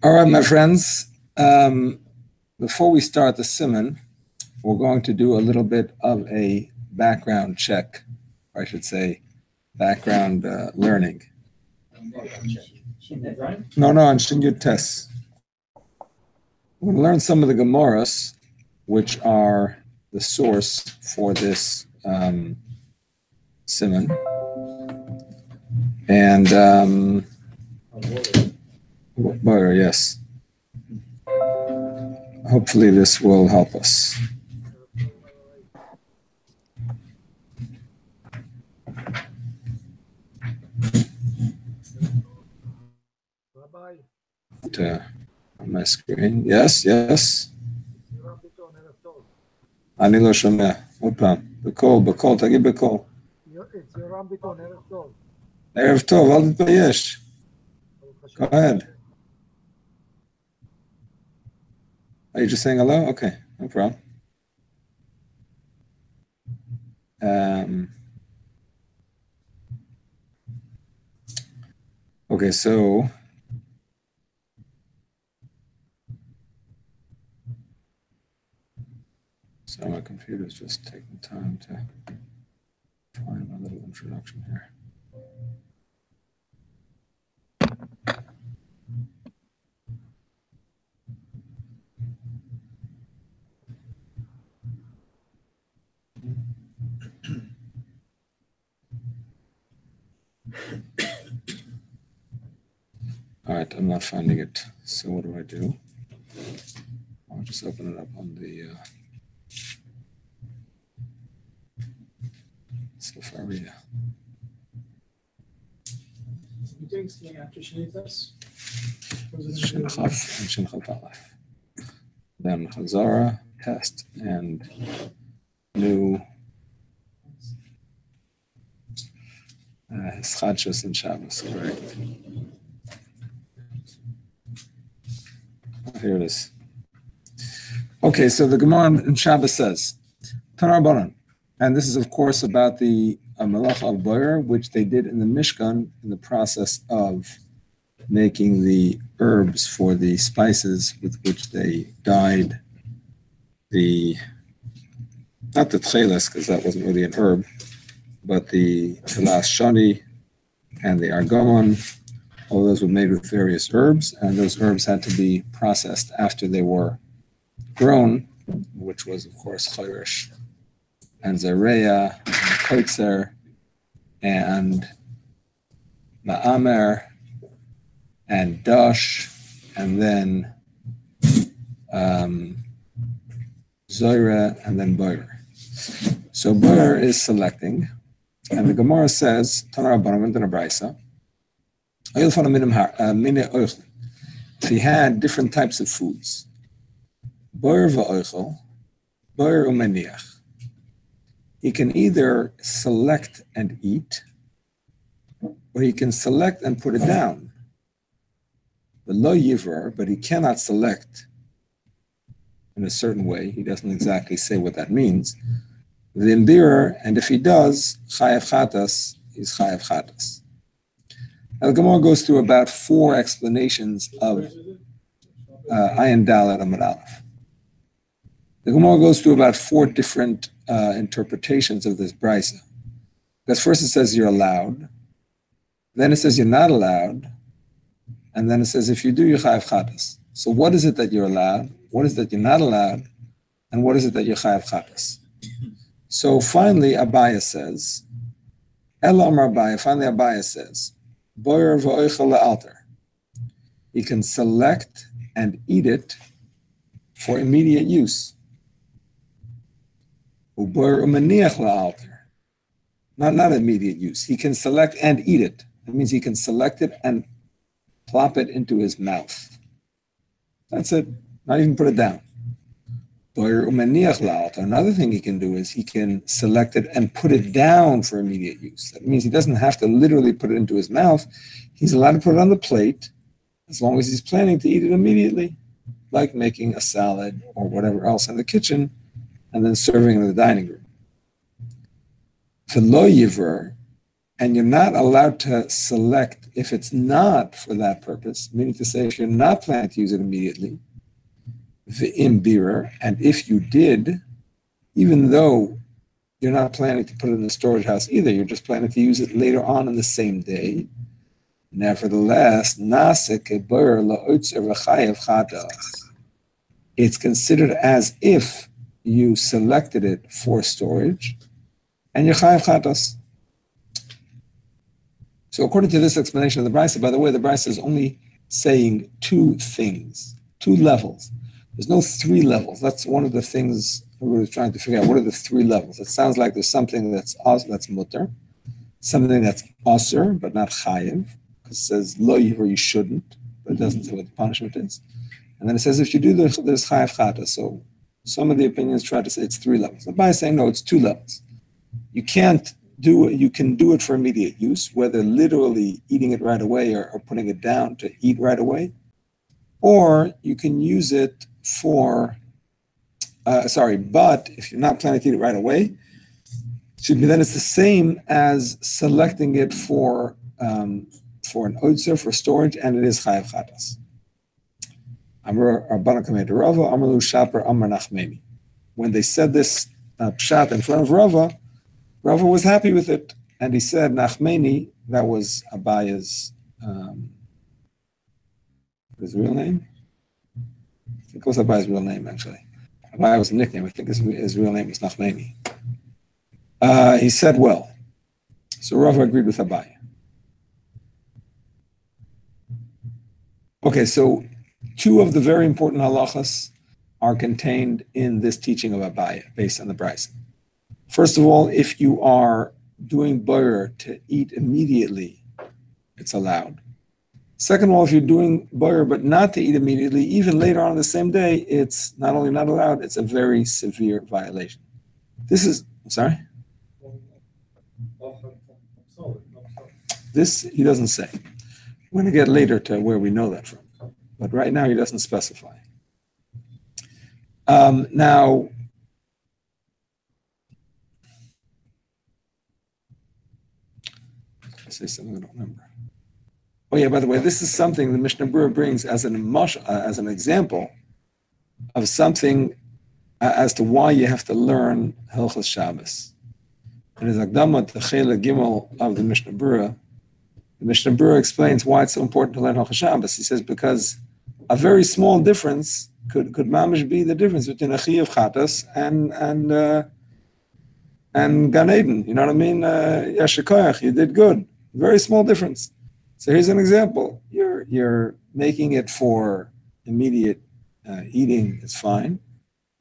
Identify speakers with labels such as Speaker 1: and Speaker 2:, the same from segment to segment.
Speaker 1: All right, my friends. Before we start the Siman, we're going to do a little bit of a background check, or I should say, background learning. No, on Shinyut Tes. We're going to learn some of the Gemaras, which are the source for this Siman. And yes. Hopefully this will help us. On my screen. Yes. אני לא שומע. עוד פעם. בקול, תגיד בקול.
Speaker 2: It's יורם ביטון, ערב טוב.
Speaker 1: ערב טוב, אל תתבייש. Go ahead. Are you just saying hello? Okay, no problem. Okay, so my computer's just taking time to find my little introduction here. All right, I'm not finding it. So what do? I'll just open it up on the Safari.
Speaker 3: You doing something after Shanitas?
Speaker 1: Shin Chaf and Shin Chaf Aleph. Then Chazara, test, and new Chadshos and Shabbos, correct? Here it is. Okay, so the Gemara in Shabbos says, Tanar Baran, and this is of course about the Malacha of Boyer, which they did in the Mishkan in the process of making the herbs for the spices with which they dyed not the tcheles, because that wasn't really an herb, but the Telas Shani and the Argamon. All those were made with various herbs, and those herbs had to be processed after they were grown, which was, of course, Chayrish and Zareya, and Koitzer, and Ma'amer, and Dash, and then Zoyra, and then Boyer. So Boyer is selecting, and the Gemara says, Tanar Abanam and Braisa. He had different types of foods. Boyer va'oichel, boyer umeniach. He can either select and eat, or he can select and put it down. The lo yivrar, but he cannot select in a certain way. He doesn't exactly say what that means. The imbirer, and if he does, chayav chatas, he's chayav chatas. Now, the Gemara goes through about 4 explanations of Ayin Dalet Amud Aleph. The Gemara goes through about 4 different interpretations of this brisa. Because first it says you're allowed, then it says you're not allowed, and then it says if you do, you're chayav chatas. So what is it that you're allowed? What is it that you're not allowed? And what is it that you're chayav chatas? So finally, Abaya says, Abaya says, Boyer v'oichel la'alter. He can select and eat it for immediate use. Uboyer umeniach la'alter. Not immediate use. He can select and eat it. That means he can select it and plop it into his mouth. That's it. Not even put it down. Boyer umeniach la'alter. Another thing he can do is he can select it and put it down for immediate use. That means he doesn't have to literally put it into his mouth. He's allowed to put it on the plate as long as he's planning to eat it immediately, like making a salad or whatever else in the kitchen and then serving in the dining room. For lo yivrer, and you're not allowed to select if it's not for that purpose, meaning to say if you're not planning to use it immediately, v'im birer, and if you did, even though you're not planning to put it in the storage house either, you're just planning to use it later on in the same day, nevertheless, it's considered as if you selected it for storage, and you're chayav chatas. So according to this explanation of the Brisa, by the way, the Brisa is only saying two things, two levels. There's no three levels. That's one of the things we were trying to figure out. What are the three levels? It sounds like there's something that's mutter, something that's asur, but not chayiv. It says lo yiver, you shouldn't, but it doesn't say what the punishment is. And then it says if you do this, there's chayav chata. So some of the opinions try to say it's three levels. The Bible is saying no, it's two levels. You can't do it. You can do it for immediate use, whether literally eating it right away or putting it down to eat right away, or you can use it for. But if you're not planning to eat it right away, then it's the same as selecting it for an oitzer, for storage, and it is chayav chatas. When they said this pshat in front of Rava was happy with it, and he said Nachmeni, that was Abaya's his real name. I think it was Abaya's real name actually. Abaya was a nickname. I think his real name was Nachmeni. He said well. So Rava agreed with Abaya. Okay, so two of the very important halachas are contained in this teaching of Abaya, based on the Brisa. First of all, if you are doing boyer to eat immediately, it's allowed. Second of all, if you're doing boyer but not to eat immediately, even later on the same day, it's not only not allowed, it's a very severe violation. This is, I'm sorry? This, he doesn't say. We're going to get later to where we know that from. But right now, he doesn't specify. Now, I'll say something I don't remember. Oh yeah, by the way, this is something the Mishnah Berurah brings as an example of something as to why you have to learn Hilchos Shabbos. In his Akdama to Chela Gimel of the Mishnah Berurah, the Mishnah Berurah explains why it's so important to learn Hilchos Shabbos. He says because a very small difference could mamish be the difference between a Chiyuv Chatas and Gan Eden. You know what I mean? Yashikoyach, you did good. Very small difference. So here's an example. You're making it for immediate eating, it's fine.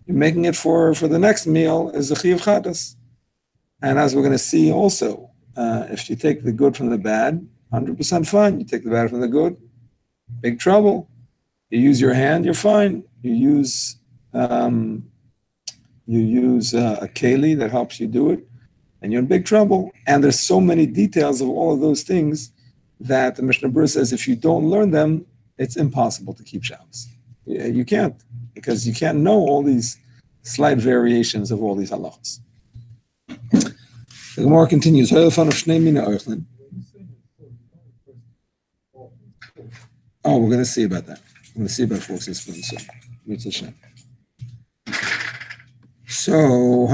Speaker 1: You're making it for the next meal is a Chiyuv Chatas. And as we're going to see also, if you take the good from the bad, 100% fine. You take the bad from the good, big trouble. You use your hand, you're fine. You use a keli that helps you do it, and you're in big trouble. And there's so many details of all of those things that the Mishnah Berurah says if you don't learn them, it's impossible to keep Shabbos. You can't, because you can't know all these slight variations of all these halachos. The Gemara continues. Oh, we're going to see about that. We're going to see about 4 6 spoons. So,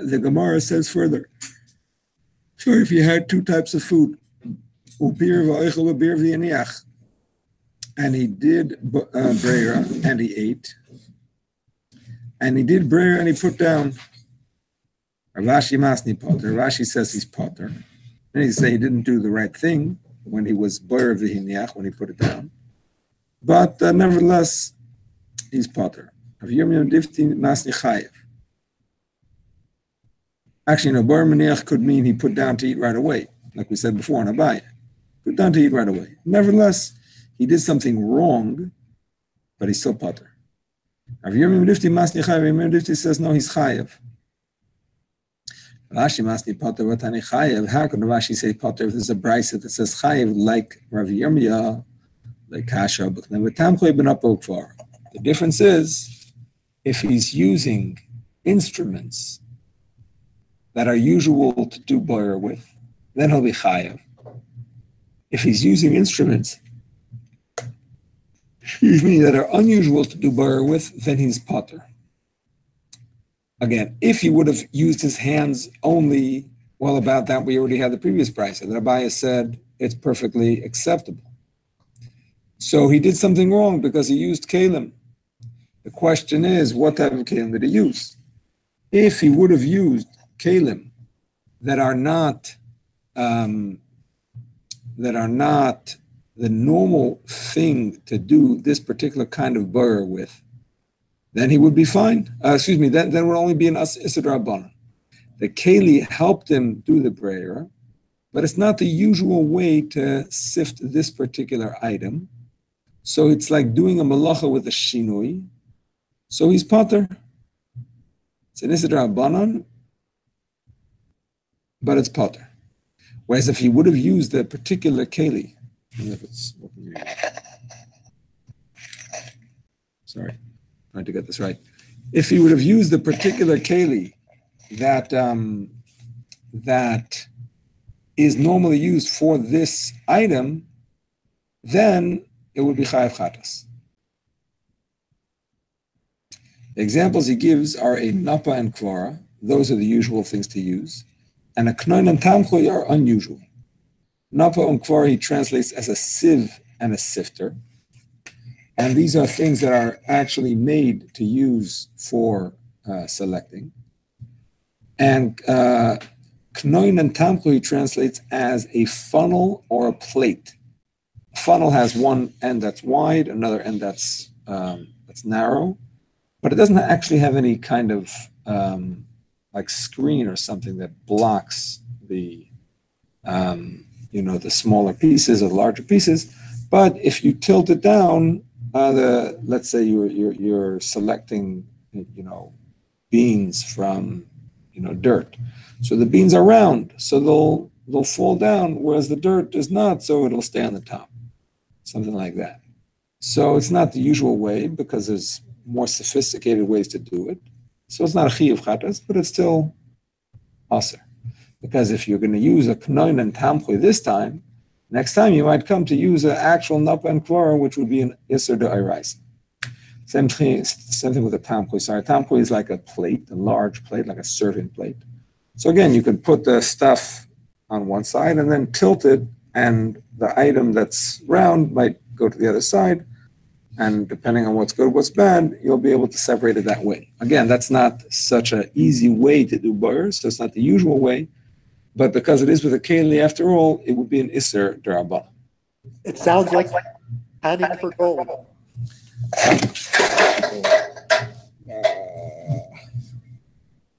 Speaker 1: the Gemara says further. So, if you had two types of food, and he did breira and he ate, and he did breira and he put down. Rashi Masni Potter. Rashi says he's Potter. And he say he didn't do the right thing when he was Boyer V'Hiniach, when he put it down. But nevertheless, he's Potter. Actually, Boyer V'Hiniach could mean he put down to eat right away, like we said before on Abaya. Put down to eat right away. Nevertheless, he did something wrong, but he's still Potter. Rashi says no, he's Chayev. Rashi must be Potter Vatani Chayev. How can Rashi say Potter if there's a brisa that says Chayev like Rav Yirmiyah, like Kasha, but never Tamchoy ben Apokvar? The difference is if he's using instruments that are usual to do boyer with, then he'll be chayav. If he's using instruments, that are unusual to do boyer with, then he's potter. Again, if he would have used his hands only, well, about that we already had the previous price. And Rabbi said it's perfectly acceptable. So he did something wrong because he used kalim. The question is, what type of kalim did he use? If he would have used kalim that are not the normal thing to do this particular kind of borer with, then he would be fine. Then would only be an Issur Rabbanan. The keli helped him do the prayer, but it's not the usual way to sift this particular item. So it's like doing a malacha with a shinui. So he's potter. It's an Issur Rabbanan, but it's potter. Whereas if he would have used the particular keli, sorry, trying to get this right. If he would have used the particular keli that is normally used for this item, then it would be chayav chatas. The examples he gives are a napa and kvara. Those are the usual things to use. And a knoin and tamchui are unusual. Napa and kvara he translates as a sieve and a sifter. And these are things that are actually made to use for selecting. And knoin and tamchui he translates as a funnel or a plate. A funnel has one end that's wide, another end that's narrow. But it doesn't actually have any kind of like screen or something that blocks the the smaller pieces or larger pieces. But if you tilt it down, let's say you're selecting beans from dirt. So the beans are round, so they'll fall down, whereas the dirt is not, so it'll stay on the top. Something like that. So it's not the usual way because there's more sophisticated ways to do it. So it's not a chiyuv chatas, but it's still aser. Because if you're going to use a knoin and tamchui this time, next time you might come to use an actual napa and kvara, which would be an issur d'oraisa. Same thing with a tamchui. Sorry, tamchui is like a plate, a large plate, like a serving plate. So again, you could put the stuff on one side and then tilt it, and the item that's round might go to the other side. And depending on what's good, what's bad, you'll be able to separate it that way. Again, that's not such an easy way to do boyer, so it's not the usual way. But because it is with a keli, after all, it would be an issur d'Rabbanan.
Speaker 4: It sounds like panning for gold.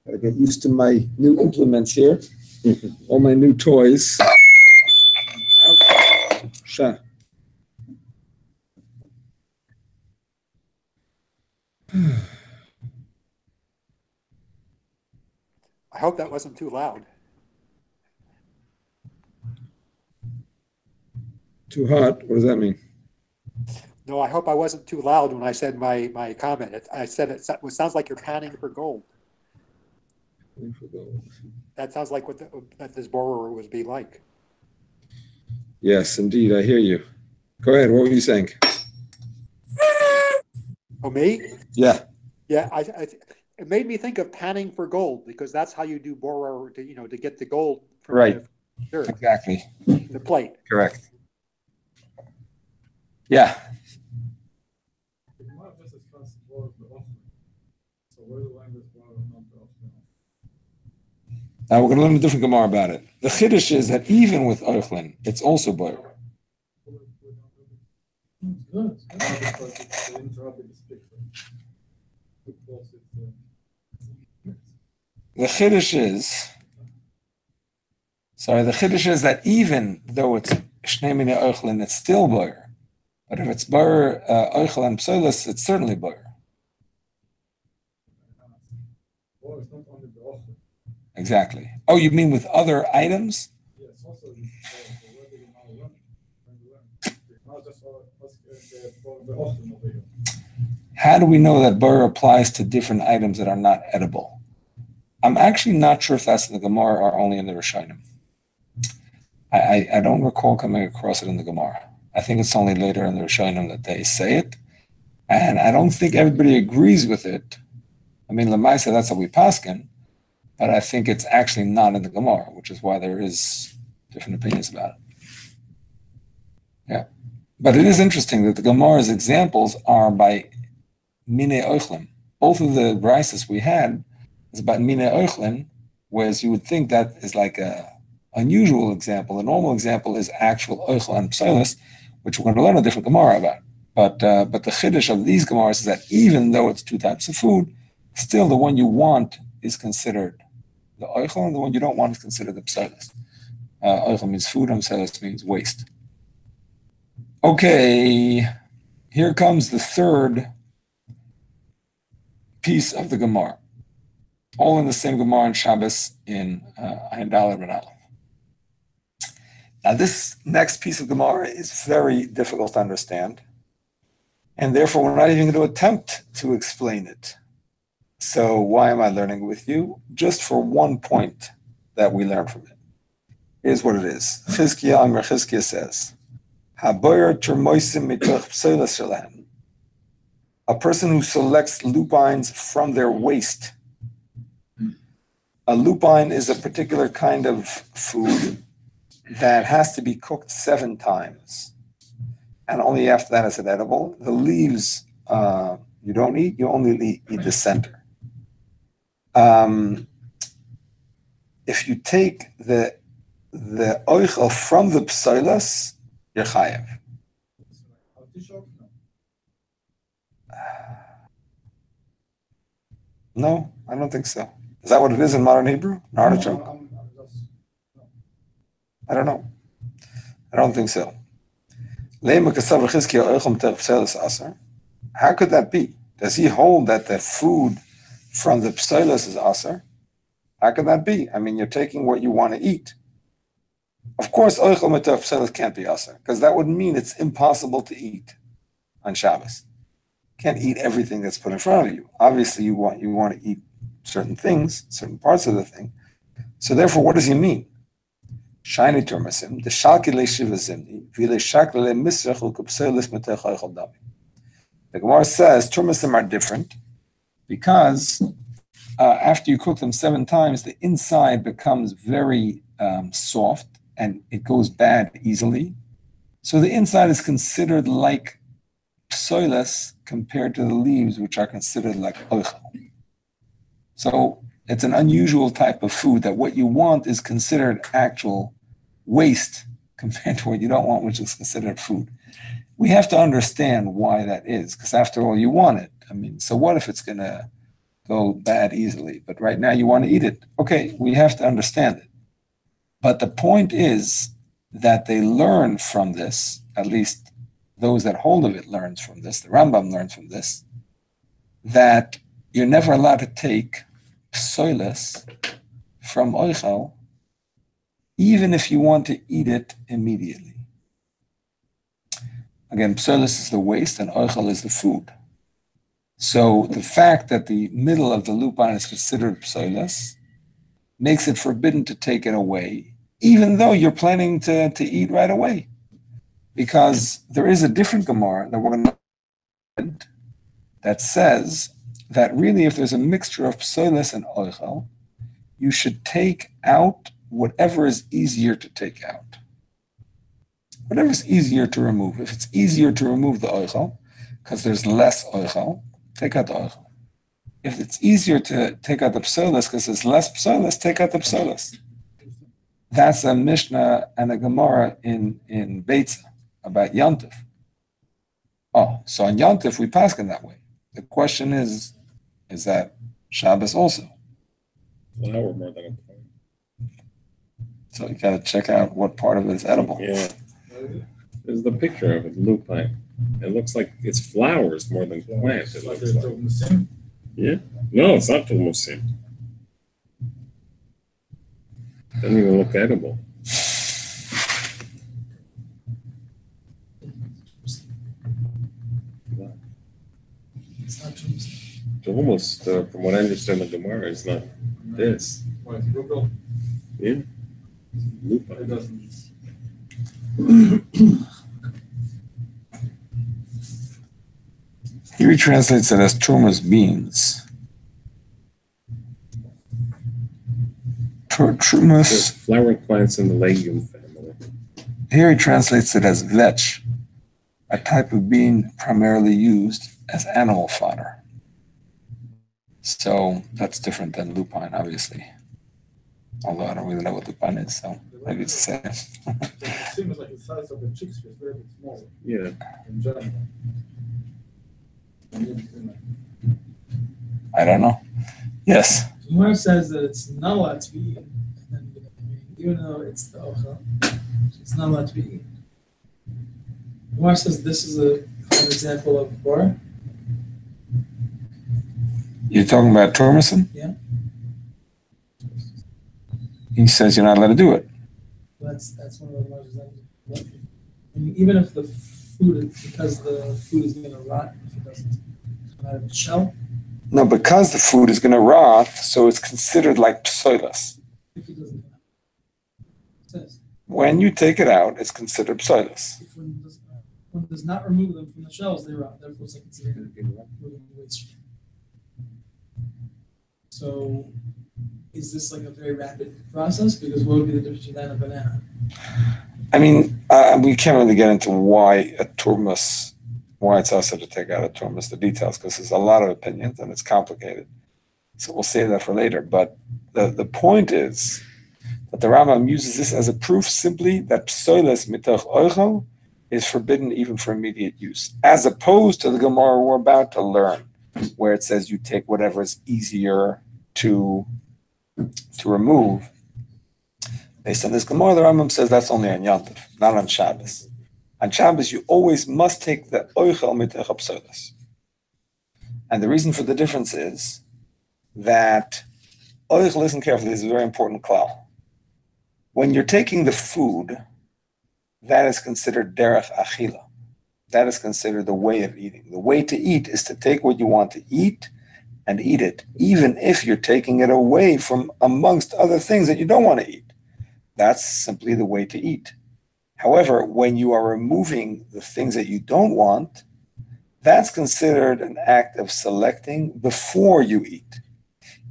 Speaker 1: Gotta get used to my new implements here, all my new toys. Sure.
Speaker 4: I hope that wasn't too loud.
Speaker 1: Too hot? What does that mean?
Speaker 4: No, I hope I wasn't too loud when I said my comment. I said it sounds like you're panning for gold. That sounds like what this borer would be like.
Speaker 1: Yes, indeed. I hear you. Go ahead. What were you saying?
Speaker 4: Oh, me?
Speaker 1: Yeah.
Speaker 4: Yeah, it made me think of panning for gold because that's how you do borer to get the gold from
Speaker 1: right.
Speaker 4: the dirt.
Speaker 1: Exactly.
Speaker 4: The plate.
Speaker 1: Correct. Yeah. Now we're going to learn a different Gemara about it. The chiddush is that even with Eichlin, it's also boyer. The chiddush is that even though it's shnei minei Eichlin, it's still boyer. But if it's boyer Eichel and psoilus, it's certainly boyer. Exactly. Oh, you mean with other items? How do we know that boyer applies to different items that are not edible? I'm actually not sure if that's in the Gemara or only in the Rishonim. I don't recall coming across it in the Gemara. I think it's only later in the Rishonim that they say it. And I don't think everybody agrees with it. I mean, Lamaisa, that's how we paskin, but I think it's actually not in the Gemara, which is why there is different opinions about it. Yeah. But it is interesting that the Gemara's examples are by Mine Oichlim. Both of the brises we had is about Mine Oichlim, whereas you would think that is like a unusual example. The normal example is actual Oichel and Psoilus, which we're going to learn a different Gemara about. But the chiddush of these Gemaras is that even though it's two types of food, still the one you want is considered the oichel, and the one you don't want is considered the psoilus. Oichel means food, and psoilus means waste. Okay, here comes the third piece of the Gemara. All in the same Gemara in Shabbos in Ayin Daled and Aleph. Now this next piece of Gemara is very difficult to understand. And therefore, we're not even going to attempt to explain it. So why am I learning with you? Just for one point that we learn from it. Here's what it is. Chizkiah Amr Chizkiah says, a person who selects lupines from their waste. A lupine is a particular kind of food that has to be cooked 7 times. And only after that is it edible. The leaves you don't eat, you only eat the center. If you take the oichel from the psoilus, you're chayav. No, I don't think so. Is that what it is in modern Hebrew? An artichoke? I don't know. I don't think so. How could that be? Does he hold that the food from the psoilus is aser? How could that be? I mean, you're taking what you want to eat. Of course, oichel mitoch psoilus can't be aser, because that would mean it's impossible to eat on Shabbos. You can't eat everything that's put in front of you. Obviously, you want to eat certain things, certain parts of the thing. So therefore, what does he mean? Shiny turmasim, the shalki le shiva zimni, vile shakle le misrach ukupselis metech oichel dami. The Gemara says turmasim are different because after you cook them 7 times, the inside becomes very soft and it goes bad easily. So the inside is considered like psoilus compared to the leaves, which are considered like oichel. So it's an unusual type of food that what you want is considered actual waste compared to what you don't want, which is considered food. We have to understand why that is, because after all, you want it. I mean, so what if it's going to go bad easily? But right now you want to eat it. Okay, we have to understand it. But the point is that they learn from this, at least those that hold of it learns from this, the Rambam learns from this, that you're never allowed to take psoilus from oichel, even if you want to eat it immediately. Again, psoilus is the waste and oichel is the food. So the fact that the middle of the lupine is considered psoilus makes it forbidden to take it away, even though you're planning to eat right away. Because there is a different Gemara that we're going to that says that really if there's a mixture of psoilus and oichel, you should take out whatever is easier to take out. Whatever is easier to remove. If it's easier to remove the oichel, because there's less oichel, take out the oichel. If it's easier to take out the psoilus because there's less psoilus, take out the psoilus. That's a Mishnah and a Gemara in Beitza about Yantif. Oh, so on Yantif we pass in that way. The question is that Shabbos also?
Speaker 5: Flour more than a point.
Speaker 1: So you got to check out what part of it is edible.
Speaker 5: Yeah. There's the picture of it, lupine. It looks like it's flowers more than plant. It looks like. Yeah. No, it's not tulmusim. Doesn't even look edible. It's almost, from what I understand, the Gemara is not this.
Speaker 3: What, Google?
Speaker 5: Yeah. Lupine.
Speaker 3: It doesn't.
Speaker 1: Here he translates it as Truma's beans.
Speaker 5: There's
Speaker 1: Trumas.
Speaker 5: flowering plants in the legume family.
Speaker 1: Here he translates it as vetch, a type of bean primarily used as animal fodder. So that's different than lupine, obviously. Although I don't really know what lupine is, so maybe it's the same.
Speaker 3: It seems like the size of the chicks was very small
Speaker 5: Yeah.
Speaker 3: in general.
Speaker 1: I don't know. Yes.
Speaker 6: Gemara says that it's not allowed to be eaten, even though it's the ochel, it's not allowed to be eaten. Gemara says this is an example of bar.
Speaker 1: You're talking about Tormason?
Speaker 6: Yeah.
Speaker 1: He says you're not allowed to do it.
Speaker 6: That's one of the Gemara's examples. I mean, even if the food, because the food is going to rot if it doesn't come out of the shell.
Speaker 1: No, because the food is going to rot, so it's considered like psoilos.
Speaker 6: If it doesn't come out. It says,
Speaker 1: When you take it out, it's considered psoilos.
Speaker 6: if one does not remove them from the shells, they rot. Therefore, it's like considered removing the waste stream. So, is this like a very rapid process? Because what would be the difference between that and a banana?
Speaker 1: I mean, we can't really get into why it's also to take out a turmus, the details, because there's a lot of opinions and it's complicated. So we'll save that for later. But the point is that the Rambam uses this as a proof simply that psoiles mitoch oichel is forbidden even for immediate use, as opposed to the Gemara we're about to learn, where it says you take whatever is easier to remove. Based on this Gemara, the Rambam says that's only on Yom Tov, not on Shabbos. On Shabbos, you always must take the oichel mitech psoilos. And the reason for the difference is that oichel, listen carefully, this is a very important klal. When you're taking the food, that is considered derech achila. That is considered the way of eating. The way to eat is to take what you want to eat and eat it, even if you're taking it away from amongst other things that you don't want to eat. That's simply the way to eat. However, when you are removing the things that you don't want, that's considered an act of selecting before you eat.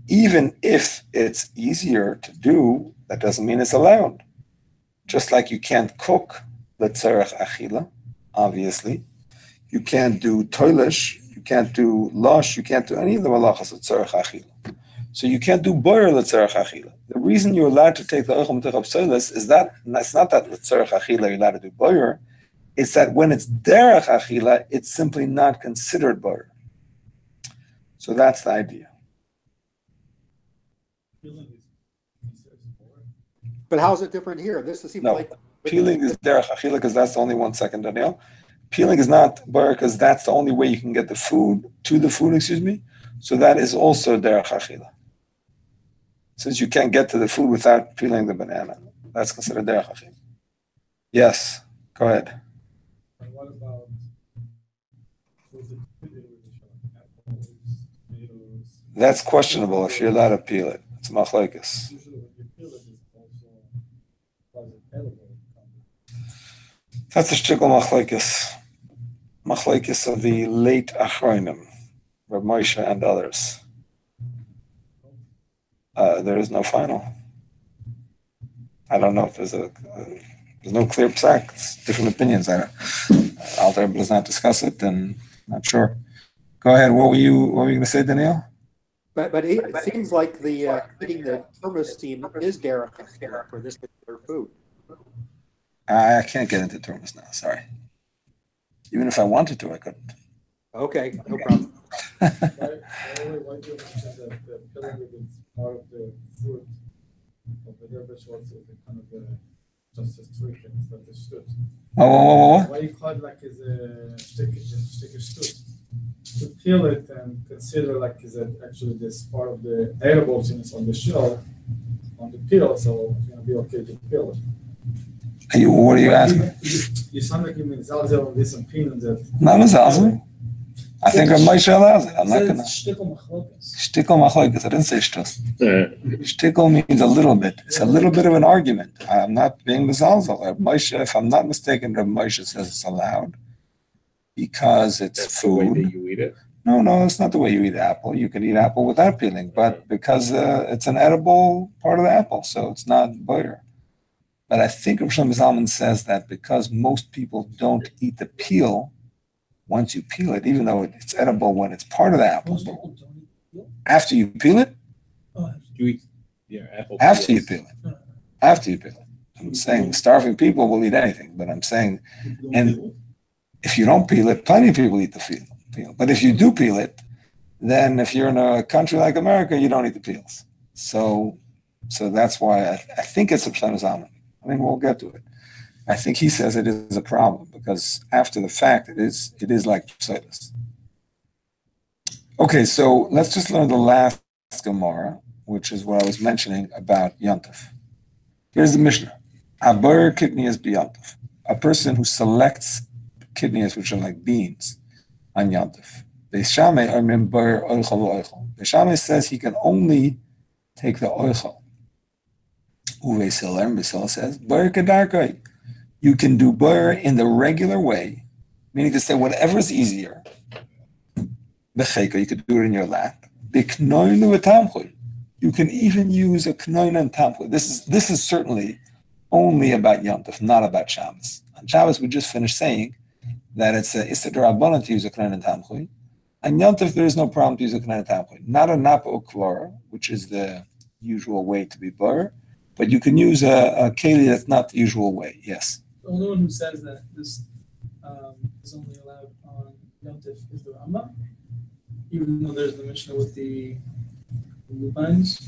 Speaker 1: Even if it's easier to do, that doesn't mean it's allowed. Just like you can't cook letzarech achila, obviously. You can't do toilish, you can't do lush, you can't do any of the malachas letzarech achila. So you can't do boyer letzarech achila. The reason you're allowed to take the oichel mitech psoilos is that it's not that letzarech achila you're allowed to do boyer. It's that when it's derech achila, it's simply not considered boyer. So that's the idea.
Speaker 4: But how's it different here? This seems
Speaker 1: No.
Speaker 4: like
Speaker 1: Peeling is derech achila because that's the only 1 second, Daniel. Peeling is not boyer because that's the only way you can get the food, So that is also derech achila. Since you can't get to the food without peeling the banana, that's considered derech achila. Yes, go ahead.
Speaker 3: And what about apples, tomatoes?
Speaker 1: That's questionable if you're allowed to peel it. It's machlokes.
Speaker 3: Usually when you peel it, it's also quite edible.
Speaker 1: That's a shtickle machlokes. Machlokes of the late achronim, Reb Moshe and others. There is no final. I don't know if there's no clear psak. It's different opinions. Alter Rebbe does not discuss it, and not sure. Go ahead. What were you going to say, Daniel?
Speaker 4: But it seems like the eating the hummus steam is derech achila for this particular food.
Speaker 1: I can't get into terms now. Sorry. Even if I wanted to, I couldn't.
Speaker 4: Okay, no problem.
Speaker 3: Why do you mention that the pyramid is part of the fruit of the Rebbe Schwartz, the kind of just as three things that is stood?
Speaker 1: Whoa.
Speaker 3: Why you call it like is a sticker stood? To peel it and consider like is it actually this part of the edible things on the shell, on the peel, so it's gonna be okay to peel it.
Speaker 1: What are you asking?
Speaker 3: You sound like you mean Zalzel on this opinion that
Speaker 1: Not a Zazen. I think Rav Moshe allows it. I'm not
Speaker 6: It
Speaker 1: gonna.
Speaker 6: says shtickle machlokas.
Speaker 1: Shtickle machlokes. I didn't say shtus.
Speaker 5: Yeah.
Speaker 1: Shtickle means a little bit. It's a little bit of an argument. I'm not being mezalzel. Rav Moshe, if I'm not mistaken, Rav Moshe says it's allowed because it's
Speaker 5: That's the way
Speaker 1: food.
Speaker 5: that you eat it.
Speaker 1: No, it's not the way you eat apple. You can eat apple without peeling, but because it's an edible part of the apple, so it's not butter. But I think Rav Shlomo Zalman says that because most people don't eat the peel, once you peel it, even though it's edible when it's part of the apple,
Speaker 6: Most people don't eat peel.
Speaker 1: after you peel it,
Speaker 6: Oh,
Speaker 5: You eat apple.
Speaker 1: after you
Speaker 5: peels.
Speaker 1: peel it, after you peel it. I'm saying starving people will eat anything, but I'm saying, and if you don't peel it, plenty of people eat the peel. But if you do peel it, then if you're in a country like America, you don't eat the peels. So that's why I think it's a Shlomo Zalman. I mean, we'll get to it. I think he says it is a problem because after the fact, it is like pseudus. Okay, so let's just learn the last Gemara, which is what I was mentioning about Yontif. Here's the Mishnah. Aber kidneys b'Yontif. A person who selects kidneys, which are like beans, on Yontif. Beis Shammai says he can only take the oichel. Beis Hillel says, bar kedarkai. You can do bar in the regular way, meaning to say whatever is easier. Becheka, you could do it in your lap. Biknoinu v'tamchui. You can even use a knoin and tamchui. This is certainly only about Yontif, not about Shabbos. On Shabbos, we just finished saying that it's a Issa D'Rabbanan to use a knoin and tamchui. On Yontif, there is no problem to use a knoin and tamchui. Not a napa uklora, which is the usual way to be bar, but you can use a keli that's not the usual way. Yes.
Speaker 6: The only one who says that this is only allowed on Yom Tif is the Rambam, even though there's the Mishnah with the lupines.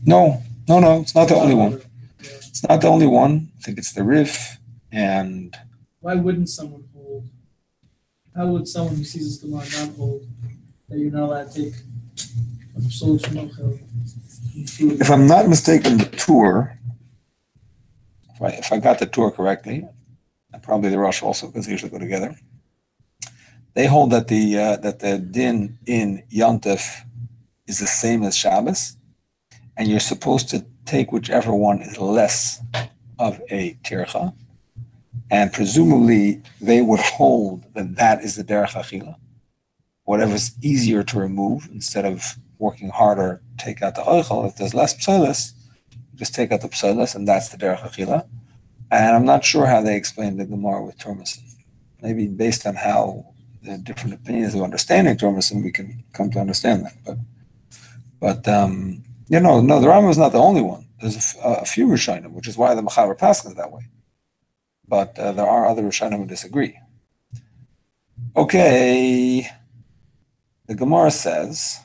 Speaker 1: No, it's not the only one.
Speaker 6: Yeah.
Speaker 1: It's not the only one. I think it's the Rif, and
Speaker 6: Why wouldn't someone hold? How would someone who sees this Gemara not hold that you're not allowed to take a psul shmochel in food?
Speaker 1: if I'm not mistaken, the tour, if I got the tour correctly, and probably the Rosh also, because they usually go together, they hold that the din in Yontif is the same as Shabbos, and you're supposed to take whichever one is less of a tircha, and presumably they would hold that is the derech achila, whatever's easier to remove instead of working harder, take out the oichel. If there's less psoilus, just take out the psoilus, and that's the derech achila. And I'm not sure how they explain the Gemara with Turmison. Maybe based on how the different opinions of understanding Turmison, we can come to understand that. But the Rambam is not the only one. There's a few Rishonim, which is why the Mechaber Paschal is that way. But there are other Rishonim who disagree. Okay, the Gemara says,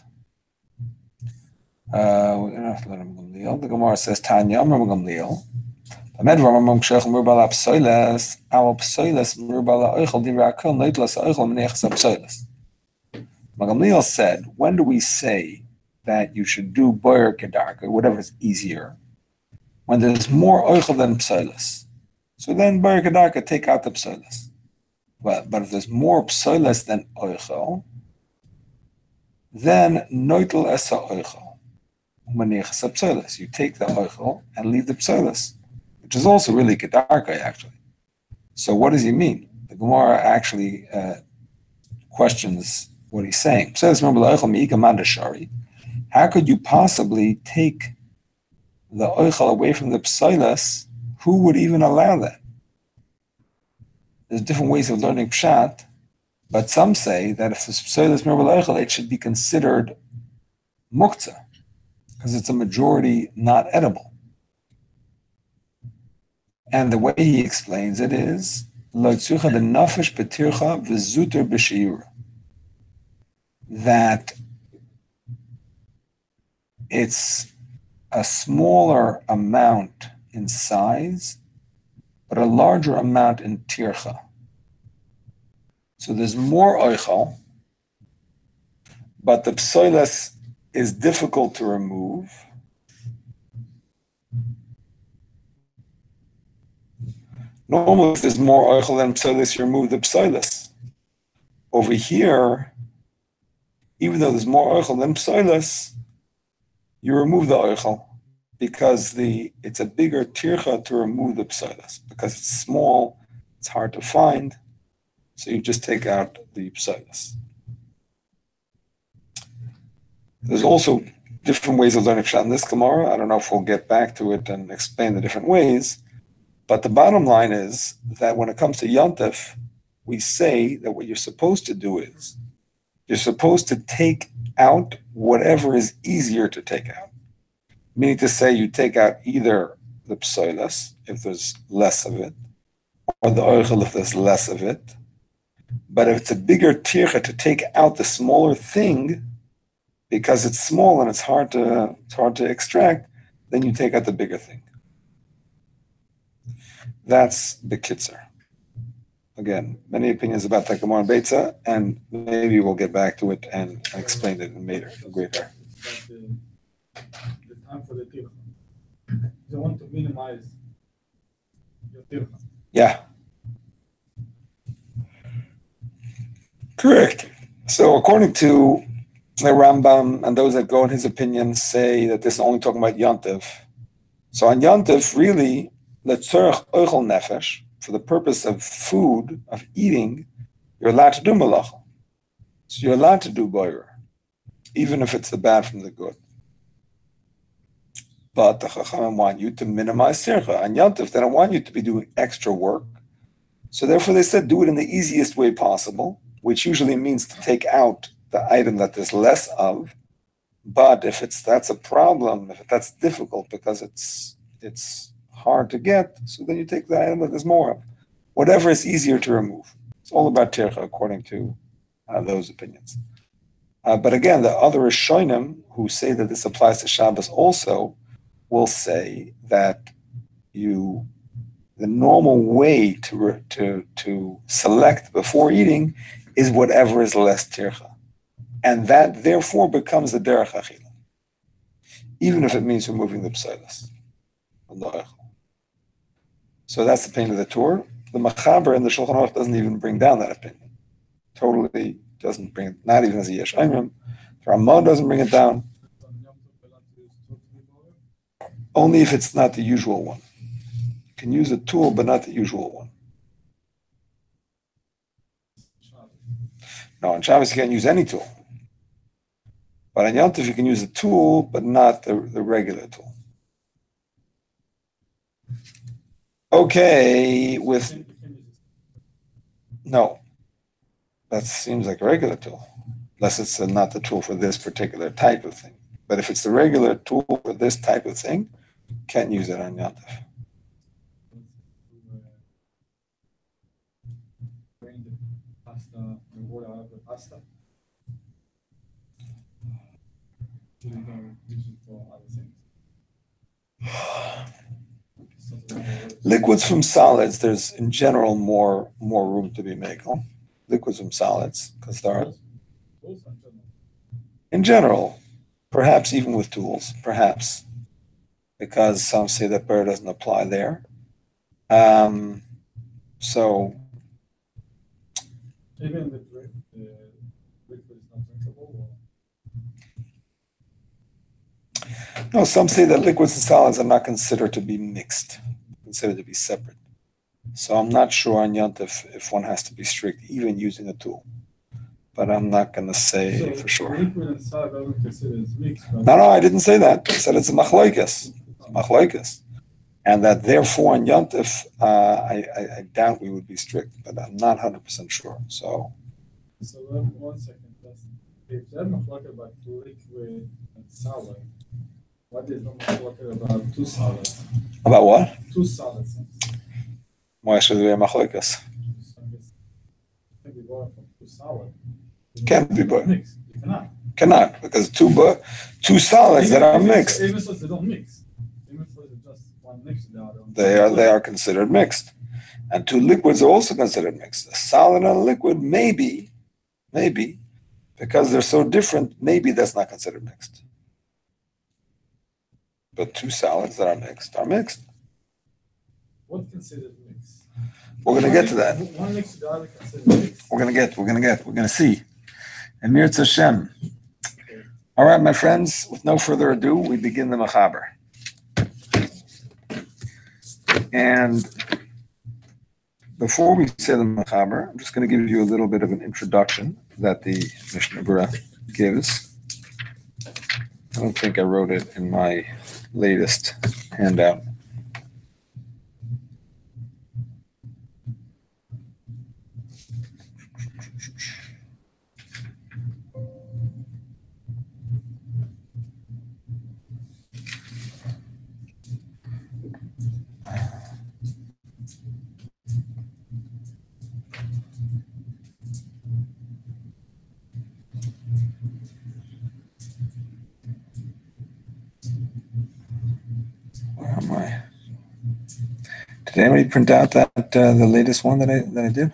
Speaker 1: we're gonna have to let him Gamliel. The Gemara says, Tanya, Amar Gamliel. Gamliel said, when do we say that you should do boyer kedarka, whatever is easier, when there's more oichel than psoilus? So then boyer kedarka, take out the psoilus. But if there's more psoilus than oichel, then noitel esa oichel. You take the oichel and leave the psoilus, which is also really kedarka actually. So what does he mean? The Gemara actually questions what he's saying. How could you possibly take the oichel away from the psoilus? Who would even allow that? There's different ways of learning pshat, but some say that if the psoilus merba oichel, it should be considered muktzah, because it's a majority not edible. And the way he explains it is that it's a smaller amount in size, but a larger amount in tircha. So there's more oichel, but the psoilus is difficult to remove. Normally, if there's more oichel than psoilus, you remove the psoilus. Over here, even though there's more oichel than psoilas, you remove the oichel because it's a bigger tircha to remove the psoilas. Because it's small, it's hard to find, so you just take out the psoilas. There's also different ways of learning Pshat in this Gemara. I don't know if we'll get back to it and explain the different ways, but the bottom line is that when it comes to Yontif, we say that what you're supposed to do is you're supposed to take out whatever is easier to take out. Meaning to say you take out either the psoilas, if there's less of it, or the oichel if there's less of it. But if it's a bigger tircha to take out the smaller thing, because it's small and it's hard to extract, then you take out the bigger thing. That's the kitzer. Again, many opinions about the Gemara and Beitza, and maybe we'll get back to it and explain it later. Greater.
Speaker 3: The time for the tircha. You want to minimize your tircha.
Speaker 1: Yeah. Correct. So according to the Rambam and those that go in his opinion say that this is only talking about Yontif. So on Yontif, really, letzorech oichel nefesh, for the purpose of food, of eating, you're allowed to do malacha. So you're allowed to do boyer, even if it's the bad from the good. But the Chachamim want you to minimize tircha. On Yontif, they don't want you to be doing extra work. So therefore they said do it in the easiest way possible, which usually means to take out the item that there's less of. But if that's a problem, if that's difficult because it's hard to get, so then you take the item that there's more of. Whatever is easier to remove. It's all about tircha according to those opinions. But again, the other Rishonim who say that this applies to Shabbos also will say that the normal way to select before eating is whatever is less tircha. And that therefore becomes the derech achila, even if it means removing the psoilas. So that's the opinion of the Torah. The Machaber and the Shulchan Aruch doesn't even bring down that opinion. Totally doesn't bring it, not even as a Yesh Einram. The Ramah doesn't bring it down. Only if it's not the usual one. You can use a tool, but not the usual one. No, on Shabbos you can't use any tool. But on Yom Tov you can use a tool, but not the regular tool. Okay, no, that seems like a regular tool, unless it's not the tool for this particular type of thing. But if it's the regular tool for this type of thing, can't use it on Yom Tov. Liquids from solids, there's in general more room to be made. Liquids from solids, because there are, in general, perhaps even with tools, perhaps, because some say that Ber doesn't apply there. So
Speaker 3: even the liquid is not drinkable.
Speaker 1: No, some say that liquids and solids are not considered to be mixed, considered to be separate. So I'm not sure on Yom Tov if one has to be strict, even using a tool. But I'm not going to say for sure.
Speaker 3: Liquid and solid, I don't consider it's mixed. Right?
Speaker 1: No, I didn't say that. I said it's a machloikas. Machloikas. And that therefore on Yom Tov, I doubt we would be strict, but I'm not 100% sure. So
Speaker 3: 1 second. If they're machloikas about liquid and solid, what is the machloikas about two solids?
Speaker 1: About what?
Speaker 3: Two solids.
Speaker 1: Why should we have machloikas?
Speaker 3: Can be born from two solids.
Speaker 1: Can't be born.
Speaker 3: Mixed. You cannot.
Speaker 1: Cannot, because two solids that are mixed.
Speaker 3: Even so they don't mix. Even so it's just one mixed, the other.
Speaker 1: They are considered mixed. And two liquids are also considered mixed. A solid and a liquid, maybe, because they're so different, maybe that's not considered mixed. But two solids that are mixed.
Speaker 3: What's considered mixed?
Speaker 1: We're going to get to that.
Speaker 3: One mixed, the other considered mixed.
Speaker 1: We're going to see. And Mirz Hashem. All right, my friends, with no further ado, we begin the Mechaber. And before we say the Mechaber, I'm just going to give you a little bit of an introduction that the Mishnah Berurah gives. I don't think I wrote it in my latest handout. Where am I? Did anybody print out that the latest one that I did?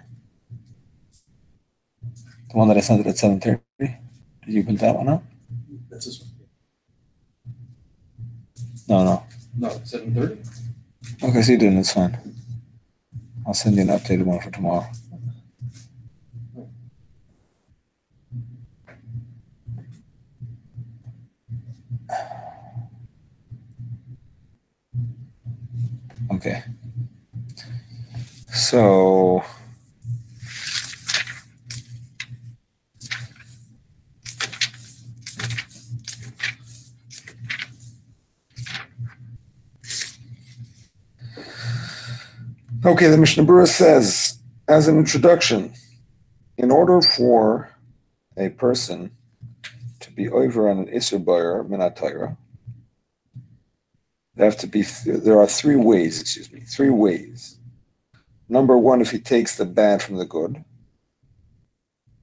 Speaker 1: The one that I sent it at 7:30? Did you print that one out?
Speaker 7: That's this one.
Speaker 1: No.
Speaker 7: No, 7:30?
Speaker 1: Okay, so you didn't. It's fine. I'll send you an updated one for tomorrow. Okay. So okay, the Mishnah Berurah says, as an introduction, in order for a person to be over on an Isser Boyer Minat Torah, there are three ways. Number one, if he takes the bad from the good,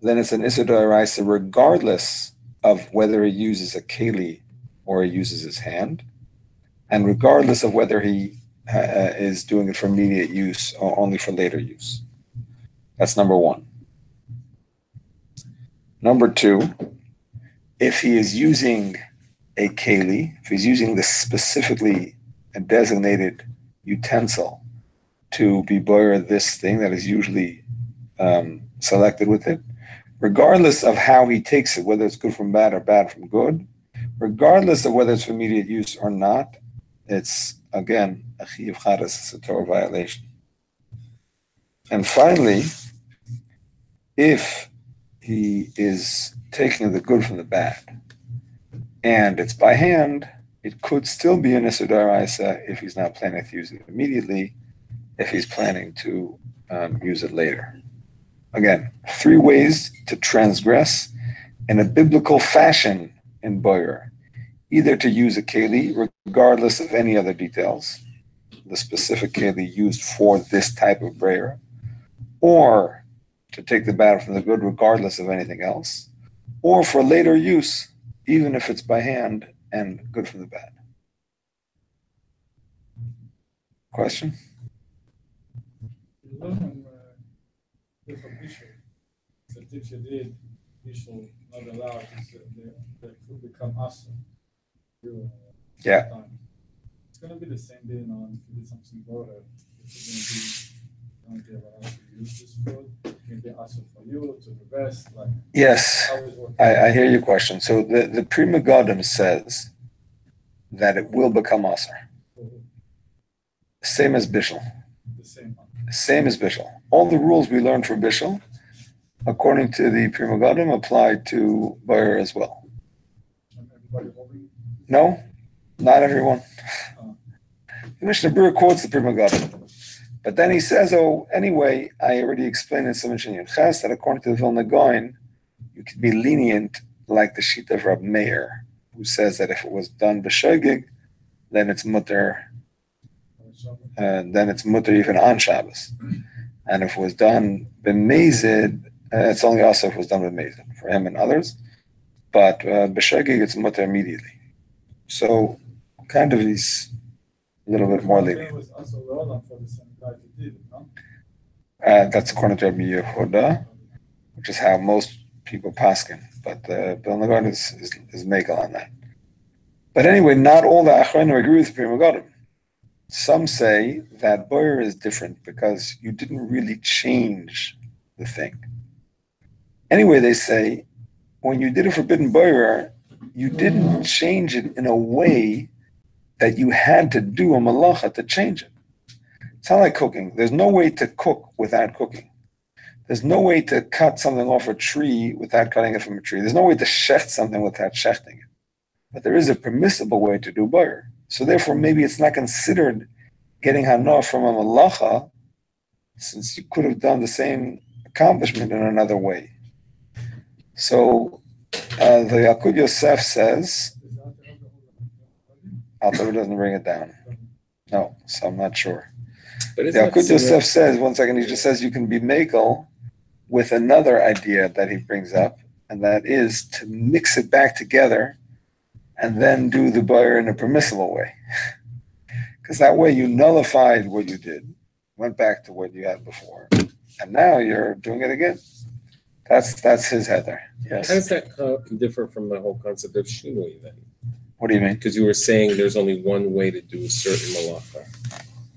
Speaker 1: then it's an Isser D'Oraisa regardless of whether he uses a keli or he uses his hand, and regardless of whether he is doing it for immediate use or only for later use. That's number one. Number two, if he is using a keli, if he's using this specifically a designated utensil to be boyer this thing that is usually selected with it, regardless of how he takes it, whether it's good from bad or bad from good, regardless of whether it's for immediate use or not, it's, again, a chiyuv charas, it's a Torah violation. And finally, if he is taking the good from the bad, and it's by hand, it could still be an Isser D'Oraisa if he's not planning to use it immediately, if he's planning to use it later. Again, three ways to transgress in a biblical fashion in boyer. Either to use a keli, regardless of any other details, the specific keli used for this type of prayer, or to take the bad from the good, regardless of anything else, or for later use, even if it's by hand and good from the bad. Question?
Speaker 3: You learn from different issue. That if you did issue not allowed, they could become awesome.
Speaker 1: Yeah.
Speaker 3: It's gonna be the same thing on if you did something broader. It's gonna be allowed to use this food. It can be awesome for you to the best. Like
Speaker 1: Yes,
Speaker 3: how it works.
Speaker 1: I hear your question. So the Pri Megadim says that it will become aser. Same as Bishul.
Speaker 3: The same one.
Speaker 1: Same as Bishul. All the rules we learned for Bishul, according to the Pri Megadim, apply to Boyer as well.
Speaker 3: And everybody will be
Speaker 1: No, not everyone. The Mishnah Berurah quotes the Pri Megadim. But then he says, oh, anyway, I already explained in Siman Ches that according to the Vilna Gaon, you could be lenient like the Shita of Rab Meir, who says that if it was done b'shogeg, then it's mutter, even on Shabbos. And if it was done b'mezid, it's only also if it was done b'mezid for him and others. But b'shogeg, it's mutter immediately. So kind of he's a little bit more lenient.
Speaker 3: It was also relevant for the same guy who did it, no?
Speaker 1: That's according to Rabbi Yehuda, which is how most people paskin. But the Vilna Gaon is megal on that. But anyway, not all the Achronim agree with Pri Megadim. Some say that boyer is different because you didn't really change the thing. Anyway, they say when you did a forbidden boyer, you didn't change it in a way that you had to do a malacha to change it. It's not like cooking. There's no way to cook without cooking. There's no way to cut something off a tree without cutting it from a tree. There's no way to shecht something without shechting it. But there is a permissible way to do boyer. So therefore, maybe it's not considered getting hana from a malacha, since you could have done the same accomplishment in another way. So the Yakud Yosef says, Alter doesn't bring it down. No, so I'm not sure.
Speaker 5: But
Speaker 1: The Yakud Yosef says, one second, he just says you can be makel with another idea that he brings up, and that is to mix it back together and then do the boyer in a permissible way. Because that way you nullified what you did, went back to what you had before, and now you're doing it again. That's his header. Yes.
Speaker 5: How does that differ from the whole concept of shinui then?
Speaker 1: What do you mean?
Speaker 5: Because you were saying there's only one way to do a certain malacha.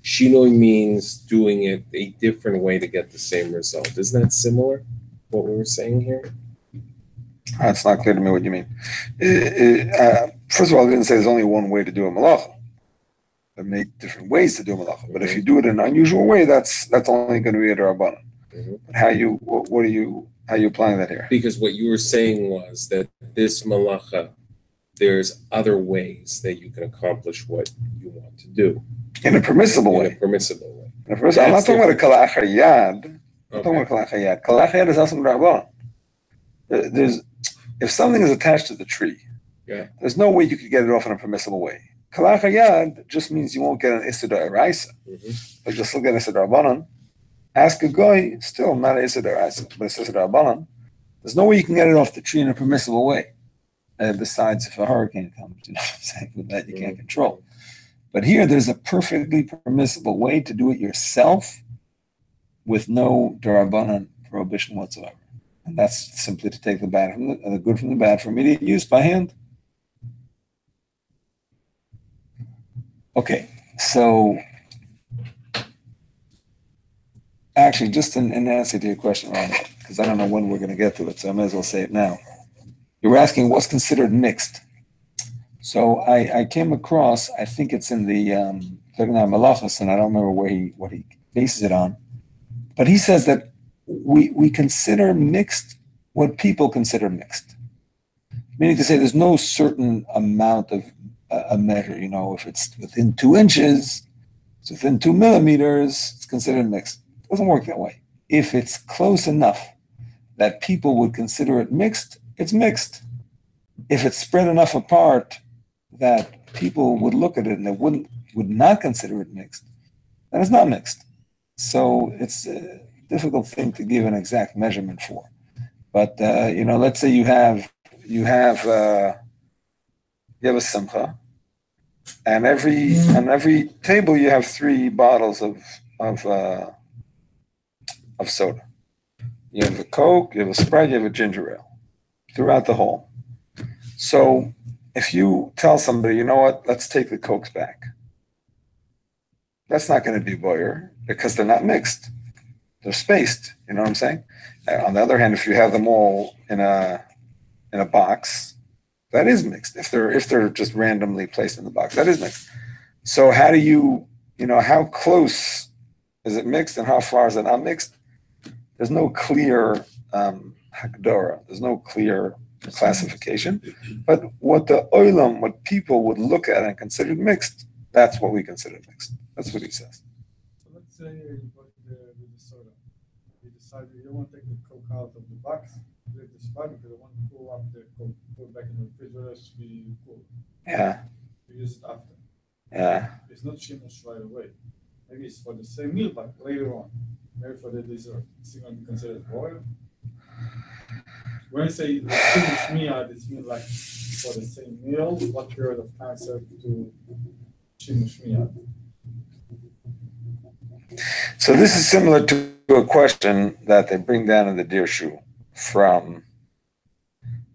Speaker 5: Shinui means doing it a different way to get the same result. Isn't that similar, what we were saying here?
Speaker 1: It's not clear to me what you mean. First of all, I didn't say there's only one way to do a malacha. There are different ways to do a malacha. But if you do it in an unusual way, that's only going to be a d'Rabbanan. But how are you applying that here?
Speaker 5: Because what you were saying was that this malacha, there's other ways that you can accomplish what you want to do.
Speaker 1: In a permissible way.
Speaker 5: In a permissible way.
Speaker 1: I'm not talking about a kalach hayad. I'm talking about kalach hayad. Kalach hayad is also d'Rabbanan. If something is attached to the tree, there's no way you could get it off in a permissible way. Kalach hayad just means you won't get an issur d'oraisa, but you'll still get an issur d'Rabbanan. Ask a guy, still not an issur d'oraisa, but it's issur d'Rabbanan. There's no way you can get it off the tree in a permissible way. Besides if a hurricane comes, you know what I'm saying? With that you can't control. But here there's a perfectly permissible way to do it yourself with no d'Rabbanan prohibition whatsoever. And that's simply to take the bad from the good from the bad for immediate use by hand. Okay, so actually, just in answer to your question, Ron, because I don't know when we're going to get to it, so I may as well say it now. You were asking what's considered mixed. So I came across, I think it's in the Malachos, and I don't remember what he bases it on, but he says that we consider mixed what people consider mixed. Meaning to say there's no certain amount of a measure, you know, if it's within 2 inches, it's within 2 millimeters, it's considered mixed. It doesn't work that way. If it's close enough that people would consider it mixed, it's mixed. If it's spread enough apart that people would look at it and they would not consider it mixed, then it's not mixed. So it's a difficult thing to give an exact measurement for. But you know, let's say you have a simcha, and on every table you have 3 bottles of soda. You have a Coke, you have a Sprite, you have a ginger ale throughout the whole. So if you tell somebody, you know what, let's take the Cokes back, that's not going to be boyer because they're not mixed. They're spaced. You know what I'm saying? On the other hand, if you have them all in a box, that is mixed. If they're just randomly placed in the box, that is mixed. So how do you know, how close is it mixed and how far is it not mixed? There's no clear hakdara. There's no clear classification. But what people would look at and consider mixed, that's what we consider mixed. That's what he says.
Speaker 3: So let's say you put with the soda. You decide you don't want to take the Coke out of the box. You leave the Sprite because I want to cool up the Coke, put it back in the refrigerator to be cool.
Speaker 1: Yeah.
Speaker 3: You use it after.
Speaker 1: Yeah.
Speaker 3: It's not shimush right away. Maybe it's for the same meal, but later on. Maybe for the dessert. Is it going to be considered boil? When you say shimush miyad, it means like for the same meal, what period of time served to shimush miyad?
Speaker 1: So this is similar to a question that they bring down in the Dirshu from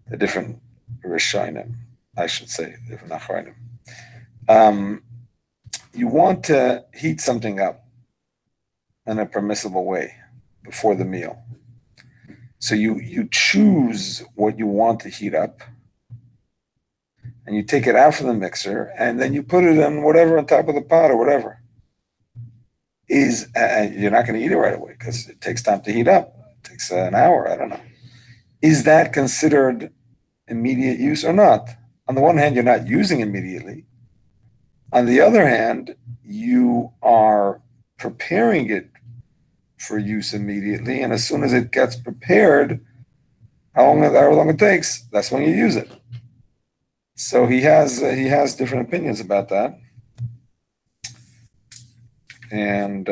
Speaker 1: the different Rishonim, I should say, different Achronim. You want to heat something up in a permissible way before the meal. So you choose what you want to heat up, and you take it out from the mixer, and then you put it in whatever on top of the pot or whatever, you're not going to eat it right away because it takes time to heat up. It takes an hour, I don't know. Is that considered immediate use or not? On the one hand, you're not using immediately. On the other hand, you are preparing it for use immediately, and as soon as it gets prepared, however long it takes, that's when you use it. So he has different opinions about that, and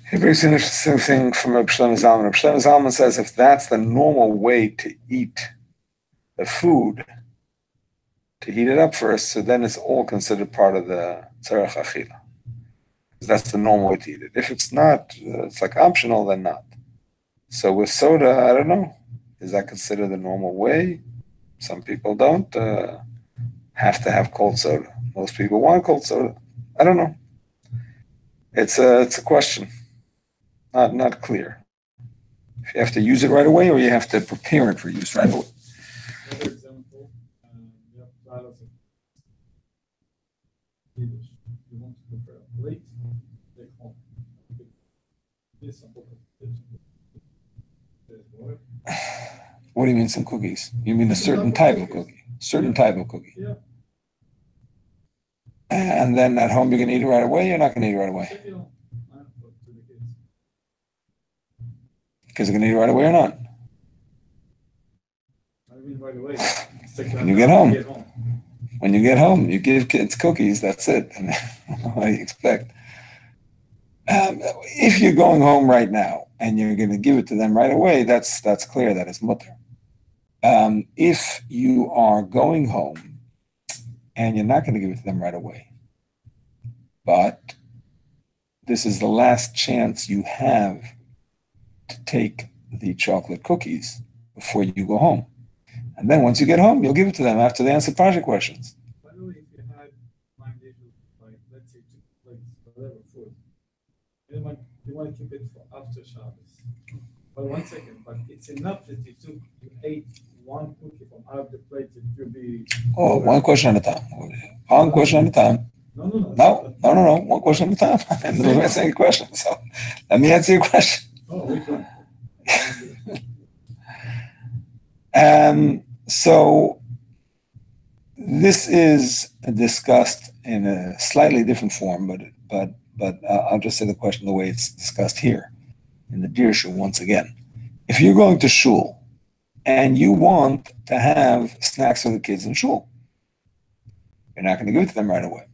Speaker 1: he brings an interesting thing from Reb Shlomo Zalman. Reb Shlomo Zalman says if that's the normal way to eat the food, to heat it up first, so then it's all considered part of the tzarech achila. That's the normal way to eat it. If it's not, it's like optional, then not. So with soda, I don't know. Is that considered the normal way? Some people don't have to have cold soda. Most people want cold soda. I don't know. It's a question. Not clear. If you have to use it right away, or you have to prepare it for use right away.
Speaker 3: Another example, you have platters of Yiddish. You want to prepare a plate, take home. Here's some cookies. There's water.
Speaker 1: What do you mean some cookies? You mean a certain type of cookie? Certain type of cookie.
Speaker 3: Yeah.
Speaker 1: And then at home you're going to eat it right away, you're not going to eat it right away?
Speaker 3: Take it home. To the kids.
Speaker 1: Because you're going to eat it right away or not?
Speaker 3: I mean, right away.
Speaker 1: When you get home. When you get home, you give kids cookies, that's it. What do you expect? If you're going home right now and you're going to give it to them right away, that's clear that it's mutter. If you are going home and you're not going to give it to them right away, but this is the last chance you have to take the chocolate cookies before you go home. And then once you get home, you'll give it to them after they answer project questions.
Speaker 3: By the way, if you had 9 dishes, like let's say 2 plates, whatever food, you want to keep it for after Shabbos. But 1 second, but it's enough that you ate 1 cookie from out of the plate that you'll be.
Speaker 1: Oh, one question at a time. One question at a time. No. One question at a time. I'm not answering your question. So let me answer your question.
Speaker 3: Oh, which one?
Speaker 1: So this is discussed in a slightly different form, but I'll just say the question the way it's discussed here in the Deer Shul once again. If you're going to shul and you want to have snacks for the kids in shul, you're not going to give it to them right away,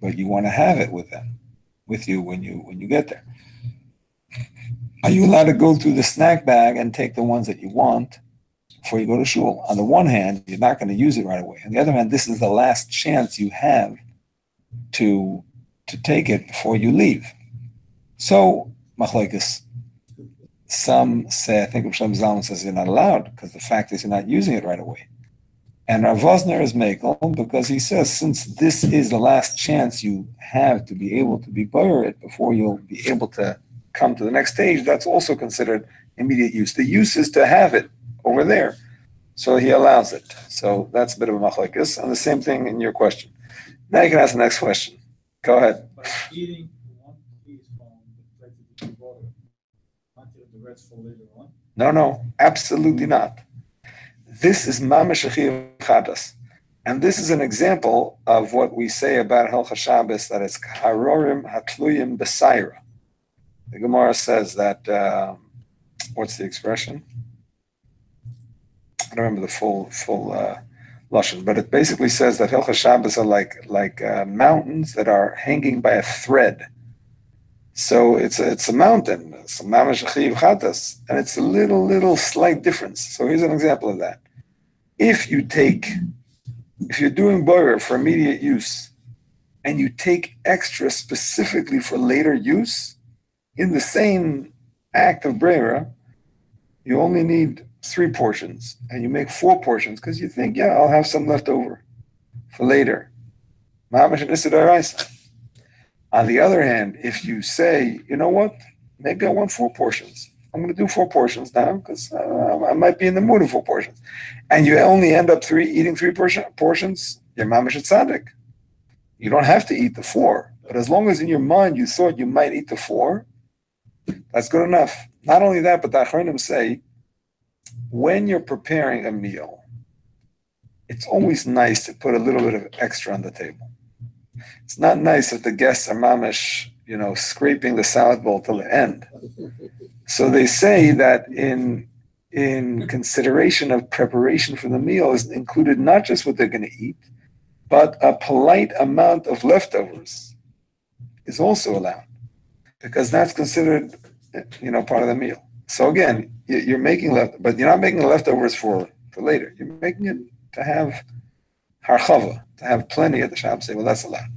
Speaker 1: but you want to have it with you when you get there. Are you allowed to go through the snack bag and take the ones that you want before you go to shul? On the one hand, you're not going to use it right away. On the other hand, this is the last chance you have to take it before you leave. So, machlokes, some say, I think Rav Shlomo Zalman says you're not allowed because the fact is you're not using it right away. And Rav Vosner is mekel because he says since this is the last chance you have to be able to be boyer it before you'll be able to come to the next stage, that's also considered immediate use. The use is to have it over there. So he allows it. So that's a bit of a machlokes. And the same thing in your question. Now you can ask the next question. Go ahead.
Speaker 3: By eating 1 piece from the plate that you bought, not the rest for later on.
Speaker 1: No, absolutely not. This is mamash achiv chadas. And this is an example of what we say about Hilchos Shabbos, that it's harorim hatluyim b'saira. The Gemara says that, what's the expression? I don't remember the full lashon, but it basically says that Hilchos Shabbos are like mountains that are hanging by a thread. So it's a mountain, it's a mamash chiv chatas, and it's a little slight difference. So here's an example of that. If you're doing boyer for immediate use, and you take extra specifically for later use, in the same act of brera, you only need 3 portions, and you make 4 portions because you think, yeah, I'll have some left over for later. Mamash and Issa d'Oraisa. On the other hand, if you say, you know what, maybe I want 4 portions. I'm going to do 4 portions now because I might be in the mood of 4 portions. And you only end up eating 3 portions, you're mamash tzaddik. You don't have to eat the 4. But as long as in your mind you thought you might eat the 4, that's good enough. Not only that, but the Achronim say, when you're preparing a meal, it's always nice to put a little bit of extra on the table. It's not nice if the guests are mamish, scraping the salad bowl till the end. So they say that in consideration of preparation for the meal is included not just what they're going to eat, but a polite amount of leftovers is also allowed, because that's considered, part of the meal. So again, you're making but you're not making the leftovers for later. You're making it to have harchava, to have plenty at the Shabbos. Well, that's allowed.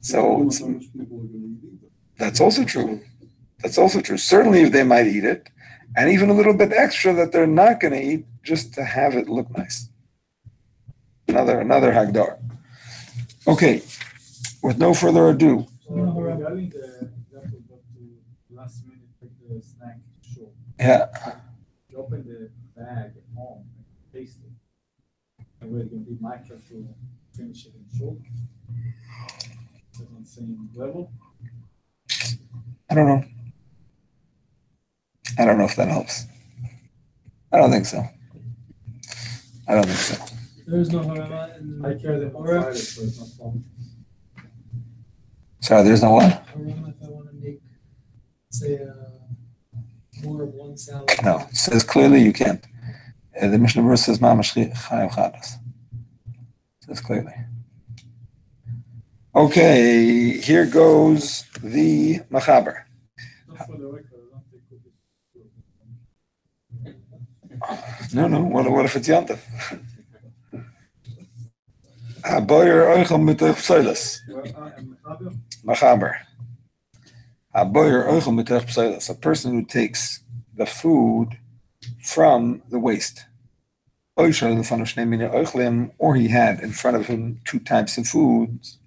Speaker 1: So that's also true. That's also true. Certainly, if they might eat it, and even a little bit extra that they're not going to eat, just to have it look nice. Another hagdar. Okay, with no further ado.
Speaker 3: So regarding the example got to last minute take the snack short.
Speaker 1: Yeah.
Speaker 3: You open the bag at home and taste it. And we're going to be micro to finish it in short. Is it on the same level?
Speaker 1: I don't know. I don't know if that helps. I don't think so.
Speaker 6: There's no harama in
Speaker 3: I carry them
Speaker 6: Torah.
Speaker 3: outside it, so it's not problem.
Speaker 1: Sorry, there's no what?
Speaker 6: Harama if I want to make, say, more of one salad.
Speaker 1: No, it says clearly you can't. The Mishnah Berurah says mamash chayav chadas. It says clearly. Okay, here goes the machaber.
Speaker 3: Not for the record, I don't take cookies.
Speaker 1: No. What if it's yantav? Boyer oichel mitach pseilas. Machaber. Boyer oichel mitach pseilas. A person who takes the food from the waste. Or he had in front of him 2 types of foods.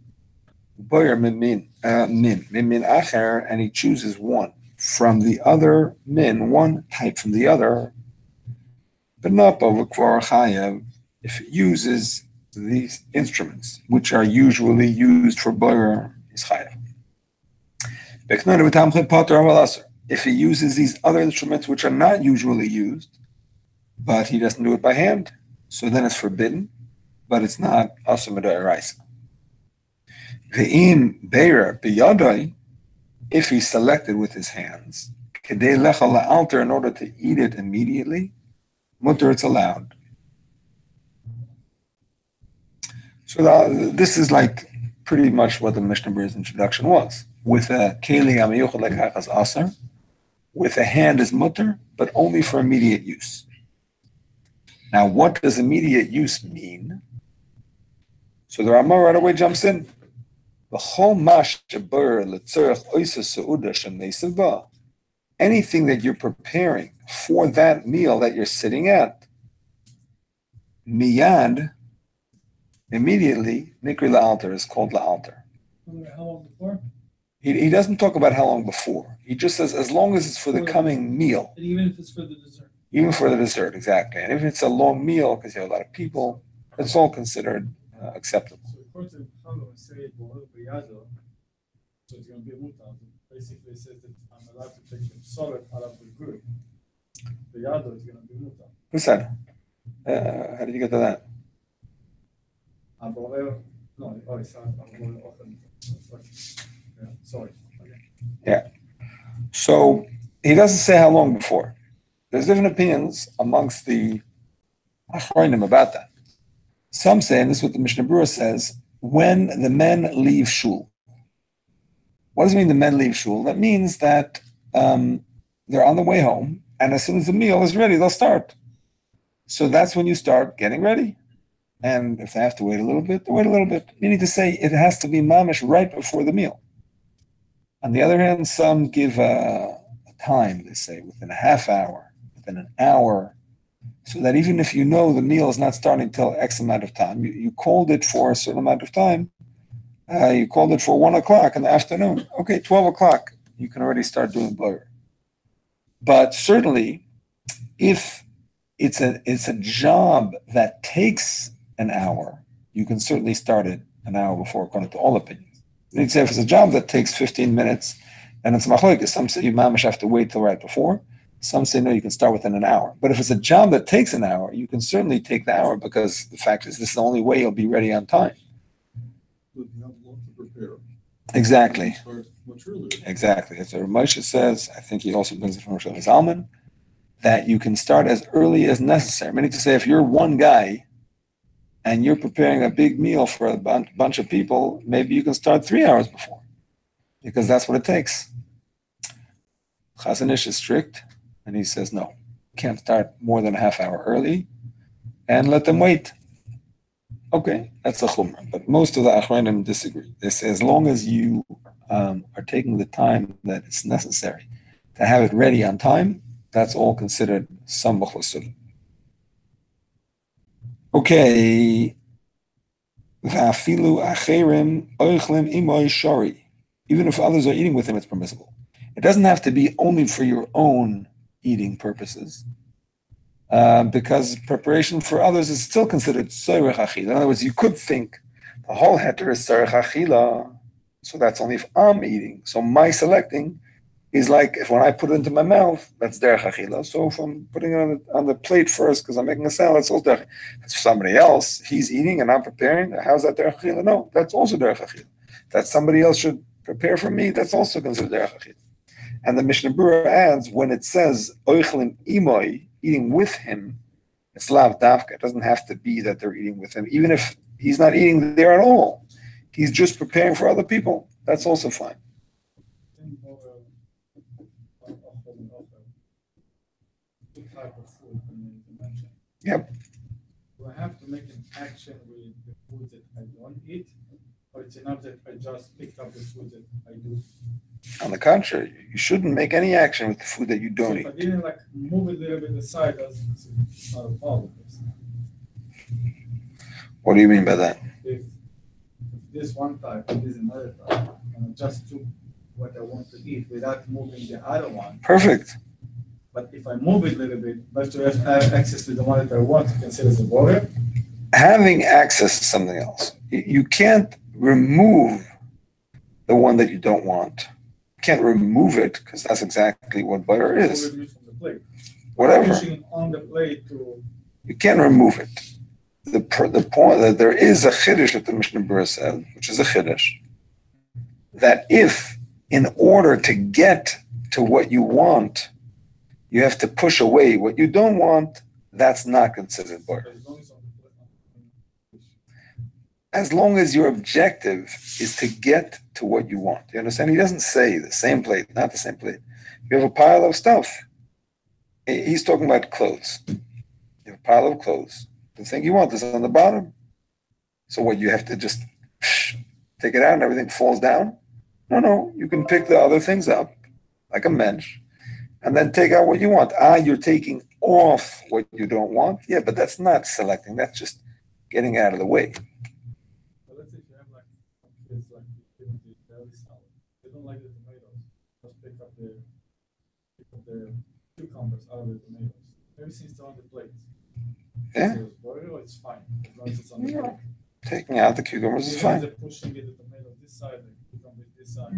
Speaker 1: Boyer min acher, and he chooses one from the other one type from the other. But not over kvar chayav if it uses these instruments, which are usually used for boyer, is chayav. If he uses these other instruments which are not usually used, but he doesn't do it by hand, so then it's forbidden, but it's not asur mid'oraisa. Ve'im beira biyadai, if he selected with his hands, kedei lechal la'alter, in order to eat it immediately, mutter, it's allowed. So this is like pretty much what the Mishnah Berurah's introduction was. With a keli amiyuchad like hachas asur, with a hand is mutter, but only for immediate use. Now, what does immediate use mean? So the Ramah right away jumps in. Anything that you're preparing for that meal that you're sitting at, miyad, immediately, nikri la'alter, is called la'alter.
Speaker 6: How long before?
Speaker 1: He doesn't talk about how long before. He just says as long as it's for the coming meal.
Speaker 6: And even if it's for the dessert.
Speaker 1: Even for the dessert, exactly. And if it's a long meal, because you have a lot of people, it's all considered acceptable.
Speaker 3: So according to Chalo, we say boil biyado, so it's going to be mutar. Basically, it says that I'm allowed to take the solid out of the good. Biyado is going to be mutar.
Speaker 1: Who said? How did you get to that?
Speaker 3: Sorry.
Speaker 1: Yeah. So he doesn't say how long before. There's different opinions amongst the Achronim about that. Some say, and this is what the Mishnah Berurah says, when the men leave shul. What does it mean the men leave shul? That means that they're on the way home, and as soon as the meal is ready, they'll start. So that's when you start getting ready. And if they have to wait a little bit, they wait a little bit. Meaning to say it has to be mamish right before the meal. On the other hand, some give a time, they say, within a half hour, within an hour, so that even if you know the meal is not starting till X amount of time, you called it for a certain amount of time, you called it for 1 o'clock in the afternoon. Okay, 12 o'clock, you can already start doing blur. But certainly, if it's a job that takes an hour, you can certainly start it an hour before, according to all opinions. You say if it's a job that takes 15 minutes, and it's machlokes, some say you mamish have to wait till right before. Some say no, you can start within an hour. But if it's a job that takes an hour, you can certainly take the hour because the fact is this is the only way you'll be ready on time.
Speaker 7: But you have a lot to prepare.
Speaker 1: Exactly.
Speaker 7: Start much earlier.
Speaker 1: Exactly. As Moshe says, I think he also brings it from Rosh Zalman, that you can start as early as necessary. Meaning to say, if you're one guy and you're preparing a big meal for a bunch of people, maybe you can start 3 hours before, because that's what it takes. Chazon Ish is strict, and he says, no, you can't start more than a half hour early, and let them wait. Okay, that's a chumrah, but most of the Achronim disagree. They say as long as you are taking the time that it's necessary to have it ready on time, that's all considered sambuch l'sulah. Okay. V'afilu acherim oichlim imoy shari. Even if others are eating with him, it's permissible. It doesn't have to be only for your own eating purposes, because preparation for others is still considered tzorech achila. In other words, you could think the whole heter is tzorech achila, so that's only if I'm eating. So my selecting is like if when I put it into my mouth, that's derech achila. So if I'm putting it on the plate first because I'm making a salad, it's also derech. If it's somebody else, he's eating and I'm preparing, how's that derech achila? No, that's also derech achila. That somebody else should prepare for me, that's also considered derech achila. And the Mishnah Berurah adds, when it says oichlim imoy, eating with him, it's lav davka. It doesn't have to be that they're eating with him, even if he's not eating there at all. He's just preparing for other people. That's also fine.
Speaker 3: Type of food you mentioned.
Speaker 1: Yep.
Speaker 3: Do I have to make an action with the food that I don't eat, or it's enough that I just picked up the food that I do?
Speaker 1: On the contrary, you shouldn't make any action with the food that you
Speaker 3: So
Speaker 1: don't
Speaker 3: if I
Speaker 1: eat.
Speaker 3: didn't like move it a little bit aside, it's not a problem.
Speaker 1: What do you mean by that?
Speaker 3: If this one type and this another type, and I just took what I want to eat without moving the other one.
Speaker 1: Perfect.
Speaker 3: But if I move it a little bit, but to have access to the one that I want to consider as a warrior.
Speaker 1: Having access to something else. You can't remove the one that you don't want. You can't remove it because that's exactly what butter is.
Speaker 3: From the plate.
Speaker 1: Whatever.
Speaker 3: Pushing on the plate to.
Speaker 1: You can't remove it. The point that there is a chiddush that the Mishnah Berurah said, which is a chiddush, that if in order to get to what you want, you have to push away what you don't want, that's not considered bar. As long as your objective is to get to what you want. You understand? He doesn't say the same plate, not the same plate. You have a pile of stuff. He's talking about clothes. You have a pile of clothes. The thing you want is on the bottom. So what, you have to just take it out and everything falls down? No, you can pick the other things up, like a bench, and then take out what you want. You're taking off what you don't want? Yeah, but that's not selecting. That's just getting out of the way.
Speaker 3: So let's say if you have like kids like the early salad, they don't like the tomatoes. Just pick up the cucumbers out of the tomatoes. Everything's still on the plate.
Speaker 1: Yeah.
Speaker 3: So it's fine as long as it's on the plate.
Speaker 1: Taking out the cucumbers is fine.
Speaker 3: They're pushing it, the tomato this side, the cucumber this side.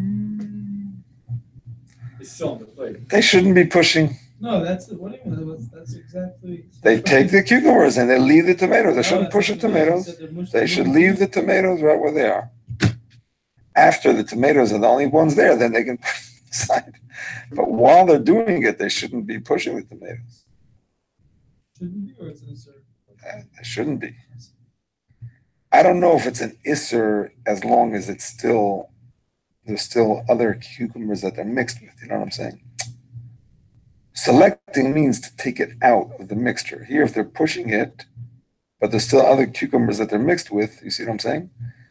Speaker 3: It's still on the plate.
Speaker 1: They shouldn't be pushing.
Speaker 6: No, that's what do you mean? That's exactly.
Speaker 1: They take the cucumbers and they leave the tomatoes. They shouldn't push the tomatoes. They should leave the tomatoes right where they are. After the tomatoes are the only ones there, then they can put them aside. But while they're doing it, they shouldn't be pushing the tomatoes.
Speaker 6: Shouldn't be, or it's an insert?
Speaker 1: They shouldn't be. I don't know if it's an isser as long as it's still there's still other cucumbers that they're mixed with. You know what I'm saying? Selecting means to take it out of the mixture. Here, if they're pushing it, but there's still other cucumbers that they're mixed with, you see what I'm saying?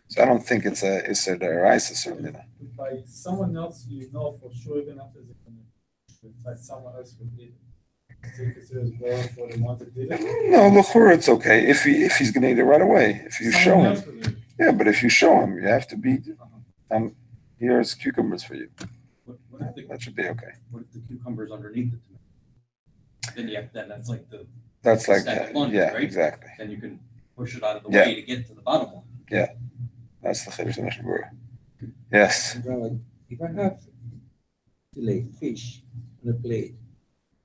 Speaker 1: So I don't think it's a deraisa, certainly not.
Speaker 3: By someone else, you know for sure, even after it's like someone else would eat it. So you consider it's better for the one that did it.
Speaker 1: No, l'chura, it's okay if he's going to eat it right away. If you show
Speaker 3: Someone
Speaker 1: him,
Speaker 3: else would eat it.
Speaker 1: yeah, but if you show him, you have to be. Here's cucumbers for you.
Speaker 7: What if the,
Speaker 1: That should be okay.
Speaker 7: what if the cucumber's underneath the tomato? Then that's like the
Speaker 1: That's like
Speaker 7: Stack
Speaker 1: that.
Speaker 7: lunch,
Speaker 1: Yeah,
Speaker 7: right?
Speaker 1: exactly.
Speaker 7: then you can push it out of the
Speaker 1: Yeah.
Speaker 7: way to get to the bottom one.
Speaker 1: That's the chiddush of Mishnah Berurah. Yes.
Speaker 8: Rabbi, if I have fillet fish on a plate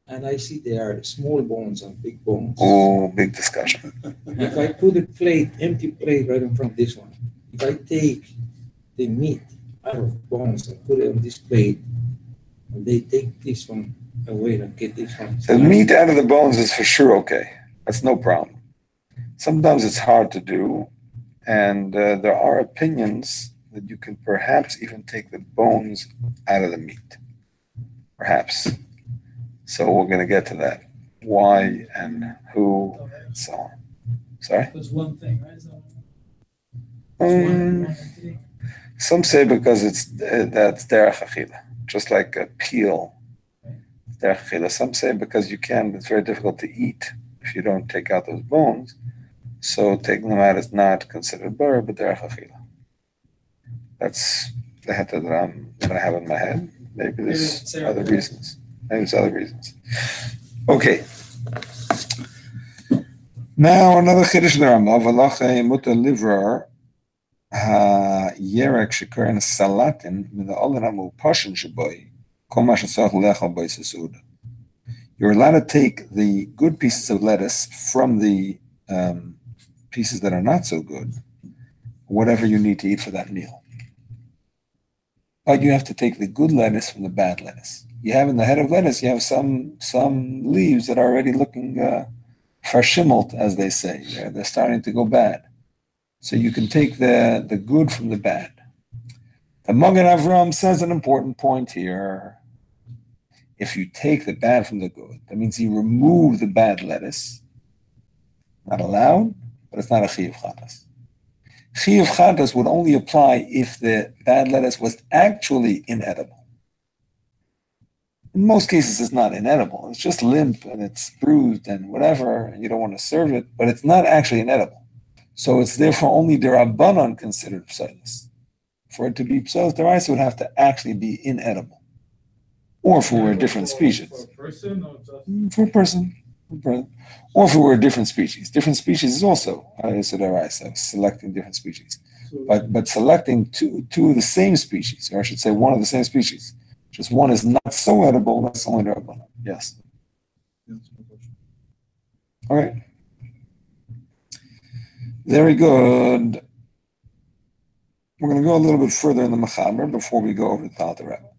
Speaker 8: and I see there are small bones and big bones,
Speaker 1: Oh, big discussion.
Speaker 8: if I put a plate, empty plate right in front of this one, if I take the meat out of bones and put it on this plate, and they take this one away and get this one.
Speaker 1: The meat out of the bones is for sure okay. That's no problem. Sometimes it's hard to do, and there are opinions that you can perhaps even take the bones out of the meat. Perhaps. So we're going to get to that. Why and who and so on. Sorry?
Speaker 6: There's one thing, right? So,
Speaker 1: Um,
Speaker 6: one entity.
Speaker 1: Some say because that's derech achila, just like a peel. Derech achila. Some say because you can. It's very difficult to eat if you don't take out those bones. So taking them out is not considered bur, but derech achila. That's the heta that I have in my head. Maybe there's
Speaker 6: it's
Speaker 1: other
Speaker 6: Sarah.
Speaker 1: reasons. Maybe there's other reasons. Okay. Now another chiddush in the Rama. V'lachei mutar livrar ha-yerek shekeren salatin mid'olin ha-mu'pashin sheboi kol ma shetzarich lechal boi sesuda. You're allowed to take the good pieces of lettuce from the pieces that are not so good, whatever you need to eat for that meal. But you have to take the good lettuce from the bad lettuce. You have in the head of lettuce, you have some leaves that are already looking verschimmelt, as they say. They're starting to go bad. So you can take the good from the bad. The Magen Avram says an important point here. If you take the bad from the good, that means you remove the bad lettuce. Not allowed, but it's not a chiyuv chatas. Chiyuv chatas would only apply if the bad lettuce was actually inedible. In most cases, it's not inedible. It's just limp and it's bruised and whatever, and you don't want to serve it, but it's not actually inedible. So it's therefore only derabanan considered psalus. For it to be psalus deraisa, it would have to actually be inedible. Or if it were a different species.
Speaker 3: For a person or just
Speaker 1: For a person. Or if it were a different species. Different species is also selecting different species. But selecting two of the same species, or I should say one of the same species, just one is not so edible, that's only derabanan. Yes.
Speaker 7: That's my question.
Speaker 1: All right. Very good. We're going to go a little bit further in the Mechaber before we go over to the Alter Rebbe.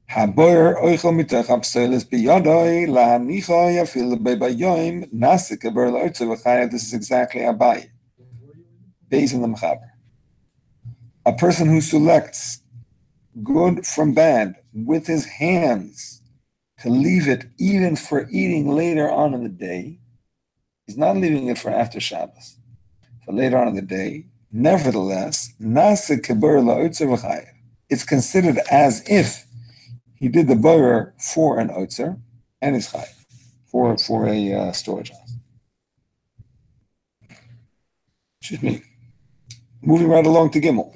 Speaker 1: Haboyer oichel mitach apselis biyadoi lahanicha yafil bebayim nasik eber loitzu v'chaya. This is exactly Abaye. Based on the Mechaber. A person who selects good from bad with his hands to leave it even for eating later on in the day, he's not leaving it for after Shabbos, for later on in the day. Nevertheless, nasik eber loitzu v'chaya. It's considered as if he did the boyer for an otzer and his chai, for a storage house. Excuse me. Moving right along to Gimel.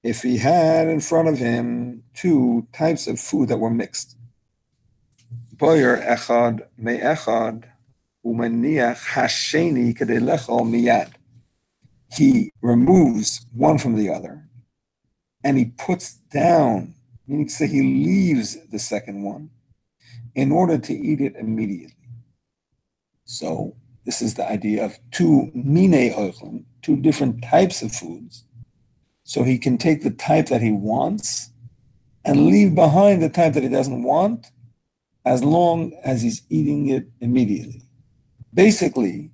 Speaker 1: If he had in front of him two types of food that were mixed, boyer echad me'echad umeniach hasheni kedei lechol miyad. He removes one from the other, and he puts down, meaning to say he leaves the second one in order to eat it immediately. So this is the idea of two minei oichlim, two different types of foods. So he can take the type that he wants and leave behind the type that he doesn't want as long as he's eating it immediately. Basically,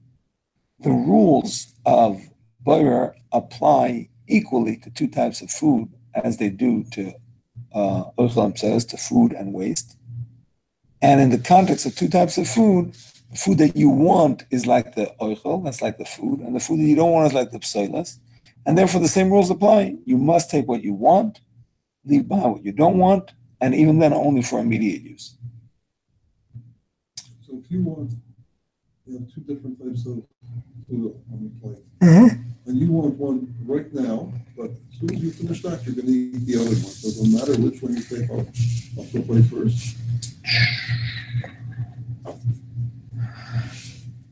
Speaker 1: the rules of boyer apply equally to two types of food as they do to Oichel says, to food and waste. And in the context of two types of food, the food that you want is like the Oichel, that's like the food, and the food that you don't want is like the psoilas. And therefore the same rules apply. You must take what you want, leave behind what you don't want, and even then only for immediate use.
Speaker 9: So if you want, two different types of food on the plate, and you want one right now, but as soon as you finish that, you're going to eat the other one. So it doesn't matter which one you take off the plate first.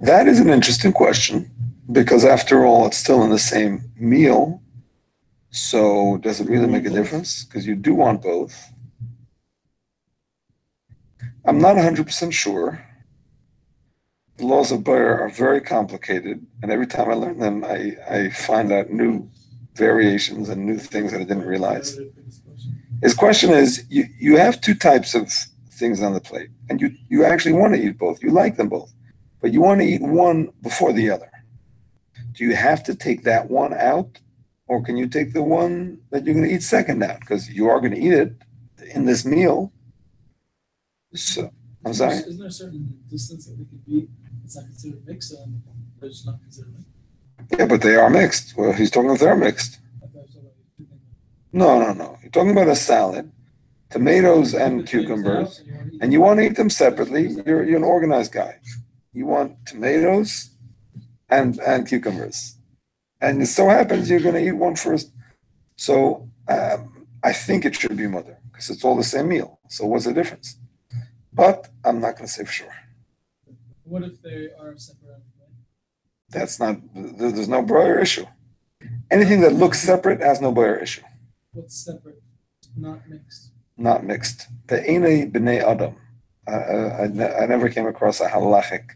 Speaker 1: That is an interesting question, because after all, it's still in the same meal. So does it really make a difference? Because you do want both. I'm not 100% sure. The laws of Bayer are very complicated, and every time I learn them, I find out new variations and new things that I didn't realize. His question is, you have two types of things on the plate, and you actually want to eat both. You like them both, but you want to eat one before the other. Do you have to take that one out, or can you take the one that you're going to eat second out? Because you are going to eat it in this meal. So, I'm sorry?
Speaker 6: Isn't there a certain distance that we could be? It's not considered mixed, and it's not considered mixed.
Speaker 1: Yeah, but they are mixed. Well, he's talking about they're mixed. No. You're talking about a salad, tomatoes and cucumbers, and you want to eat them separately. You're an organized guy. You want tomatoes and cucumbers. And it so happens you're going to eat one first. So I think it should be mother, because it's all the same meal. So what's the difference? But I'm not going to say for sure.
Speaker 6: What if they are separate?
Speaker 1: That's not, there's no broyer issue. Anything that looks separate has no broyer issue.
Speaker 6: What's separate? Not mixed.
Speaker 1: Not mixed. The Einei B'nei Adam. I never came across a halachic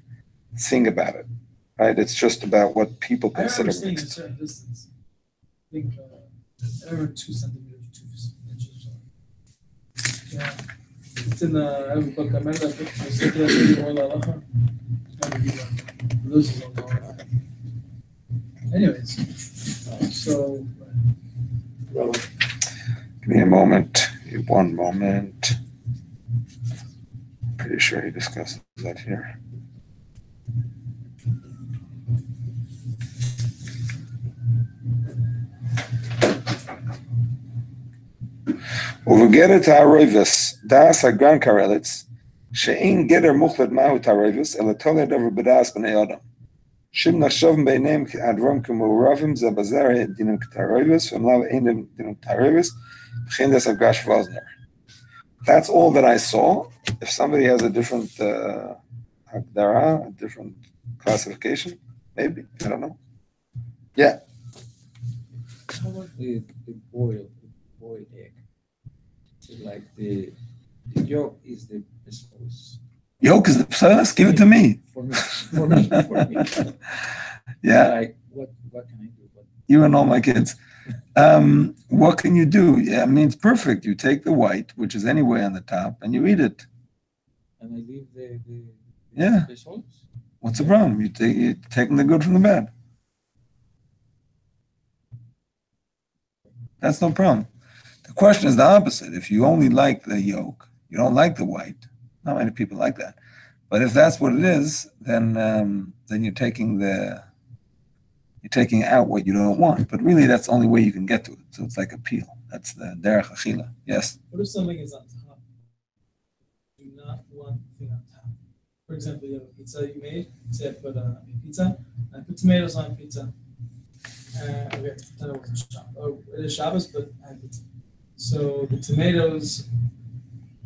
Speaker 1: thing about it. Right? It's just about what people consider
Speaker 6: mixed. I remember seeing a certain distance. I think I remember 2 centimeters, 2 inches. Yeah. It's in the I have a book. I remember that book. I was looking at it loses a lot. Anyways, so.
Speaker 1: Give me a moment. One moment. Pretty sure he discusses that here. Uvegeret ha'aroivus das ha'gran karelitz she'ein geder muchlet mahu ha'aroivus ela toled over b'das b'nei adam shim nachshavim beineim adrom k'muravim ze bazer dinim k'taroivus v'mlav einim dinim k'taroivus b'chein das ha'gash v'ozner. That's all that I saw. If somebody has a different hagdara, a different classification, maybe, I don't know. Yeah.
Speaker 8: How about the boiled egg? So like the yolk is the psoas.
Speaker 1: Yolk is the psoas? Give it to me.
Speaker 8: For me.
Speaker 1: Yeah.
Speaker 8: Like what can I do?
Speaker 1: You and all my kids. What can you do? Yeah, I mean, it's perfect. You take the white, which is anyway on the top, and you eat it.
Speaker 8: And I leave the psoas?
Speaker 1: What's the problem? You're taking the good from the bad. That's no problem. The question is the opposite. If you only like the yolk, you don't like the white. Not many people like that. But if that's what it is, then you're taking out what you don't want. But really, that's the only way you can get to it. So it's like a peel. That's the derech achila. Yes?
Speaker 6: What if something is on top? Do not want the thing on top. For example, you have a pizza you made. Say I put a pizza. I put tomatoes on pizza. Okay, then it wasn't Shabbos. Oh, it is Shabbos, but I have pizza. So the tomatoes,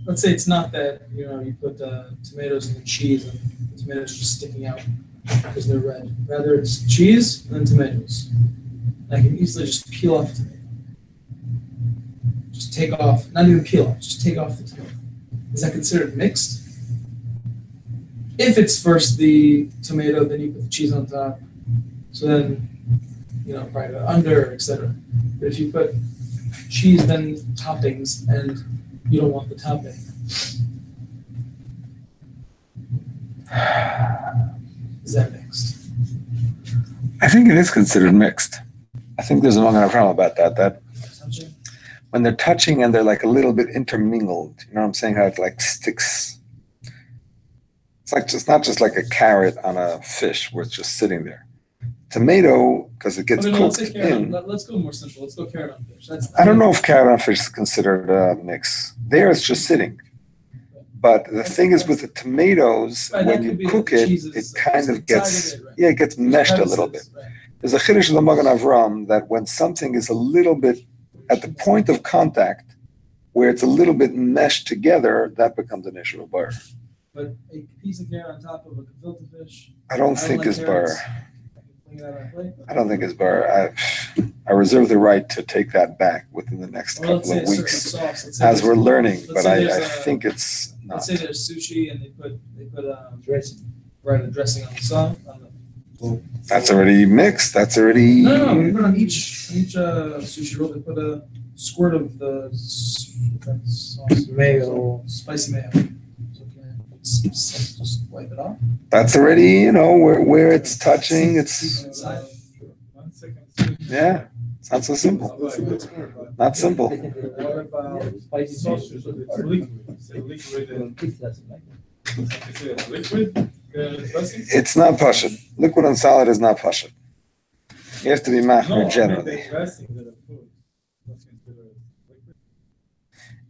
Speaker 6: let's say it's not that, you put tomatoes in the cheese and the tomatoes just sticking out because they're red. Rather, it's cheese and then tomatoes. I can easily just peel off the tomato. Just take off, not even peel off, just take off the tomato. Is that considered mixed? If it's first the tomato, then you put the cheese on top. So then, right under, etc. But if you put cheese, then toppings, and you don't want the topping. Is that mixed?
Speaker 1: I think it is considered mixed. I think there's a problem about that. That when they're touching and they're like a little bit intermingled, you know what I'm saying? How it like sticks. It's like just not just like a carrot on a fish where it's just sitting there. Tomato, because it gets cooked in.
Speaker 6: Let's go more simple. Let's go carrot on fish.
Speaker 1: I don't know if carrot on fish is considered a mix. There it's just sitting. But the thing is with the tomatoes, when you cook it, it kind of gets, it gets meshed a little bit. There's a chiddush of the Magen Avram that when something is a little bit at the point of contact, where it's a little bit meshed together, that becomes an issue of bar.
Speaker 6: But a piece of carrot on top of a gefilte fish.
Speaker 1: I don't think it's bar. I don't think it's bar. I reserve the right to take that back within the next couple of weeks as we're learning, but I think it's not.
Speaker 6: Let's say there's sushi and they put dressing, right? A dressing on the sauce.
Speaker 1: That's already mixed. That's already.
Speaker 6: No, we put on each sushi roll. They put a squirt of the sauce,
Speaker 8: mayo,
Speaker 6: spicy mayo. So just wipe it off.
Speaker 1: That's already, where it's touching. It's. Yeah, it's not so simple. Not simple. It's not pashut. Liquid on salad is not pashut. You have to be machmir generally.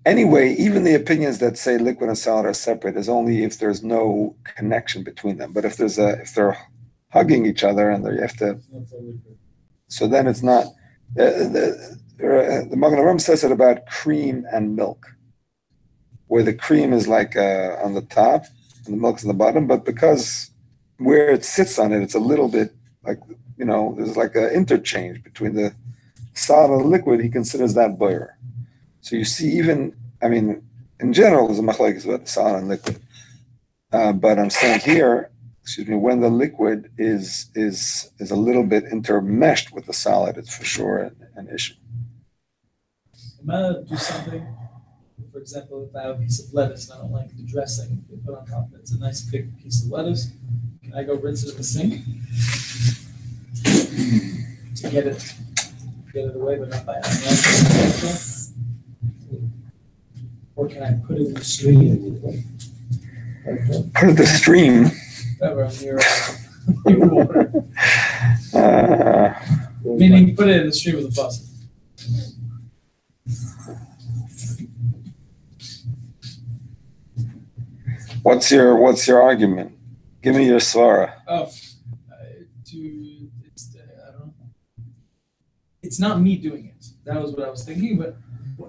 Speaker 1: Anyway, even the opinions that say liquid and salad are separate is only if there's no connection between them. But if they're hugging each other and you have to, so then it's not. The Magen Avram says it about cream and milk, where the cream is like on the top and the milk's on the bottom, but because where it sits on it, it's a little bit like, there's like an interchange between the solid and the liquid. He considers that boyer. So you see, in general, there's a machlokes about the solid and liquid. But I'm saying here, when the liquid is a little bit intermeshed with the solid, it's for sure an issue.
Speaker 6: Am I allowed to do something? For example, if I have a piece of lettuce and I don't like the dressing they put on top of it, it's a nice big piece of lettuce. Can I go rinse it in the sink to get it away, but not by hand? Or can I put it in the stream?
Speaker 1: Put it in the stream.
Speaker 6: Whatever, near water. Meaning, put it in the stream with a faucet.
Speaker 1: What's your argument? Give me your svara.
Speaker 6: I don't know. It's not me doing it. That was what I was thinking, but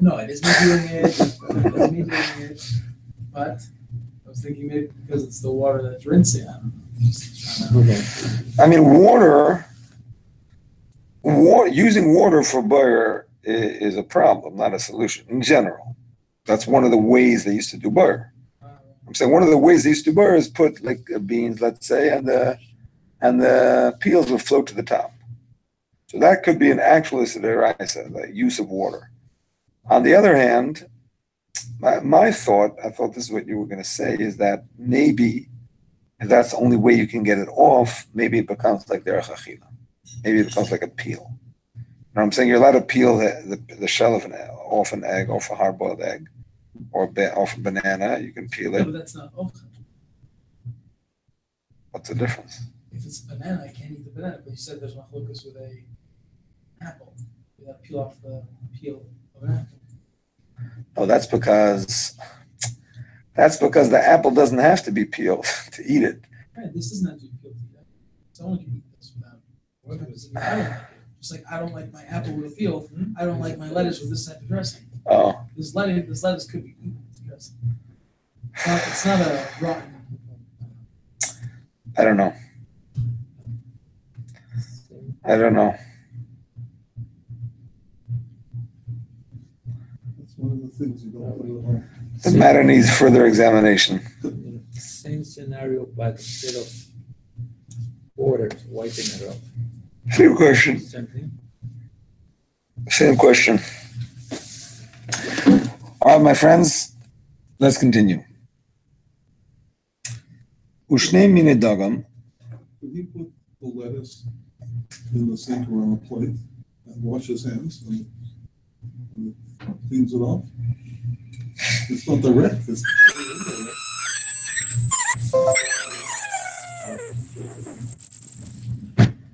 Speaker 6: no, it is me doing it. But I was thinking maybe because it's the water that's rinsing. I don't know.
Speaker 1: Water, using water for boyer is a problem, not a solution in general. That's one of the ways they used to do boyer. I'm saying one of the ways they used to do boyer is put like beans, let's say, and the peels would float to the top. So that could be an actual the use of water. On the other hand, my thought, I thought this is what you were going to say, is that maybe if that's the only way you can get it off, maybe it becomes like derech achila. Maybe it becomes like a peel. You know what I'm saying? You're allowed to peel the shell of off an egg, off a hard-boiled egg, or off a banana. You can peel it.
Speaker 6: No, but that's not ochel.
Speaker 1: What's the difference?
Speaker 6: If it's a banana, I can't eat the banana. But you said there's machlokas with an apple. You got to peel off the peel of an apple.
Speaker 1: Oh, that's because the apple doesn't have to be peeled to eat it.
Speaker 6: Right, this doesn't have to be peeled to eat it. Someone can eat this without. I don't like it. Just like I don't like my apple with a peel, I don't like my lettuce with this type of dressing.
Speaker 1: Oh.
Speaker 6: This lettuce could be eaten with dressing. It's not a rotten.
Speaker 1: I don't know.
Speaker 9: That's one of the things you don't put it on.
Speaker 1: The matter needs further examination.
Speaker 8: Same scenario, but instead of water, wiping it off.
Speaker 1: Same question. Same question. All right, my friends, let's continue. Ushnei mine dagam.
Speaker 9: Could he put the lettuce in the sink or on a plate and wash his hands and cleans it off. It's not direct. It's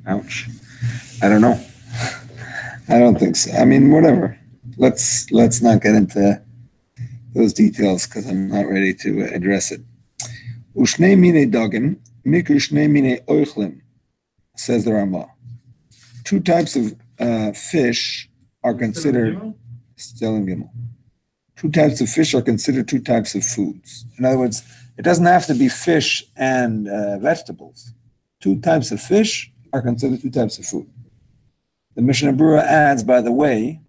Speaker 1: Ouch. I don't know. I don't think so. I mean, whatever. Let's not get into those details because I'm not ready to address it. Ushnei mine dagim, mikru shnei mine oichlim, says the Rama. Two types of fish are considered still in Gimel. Two types of fish are considered two types of foods. In other words, it doesn't have to be fish and vegetables. Two types of fish are considered two types of food. The Mishnah Berurah adds, by the way,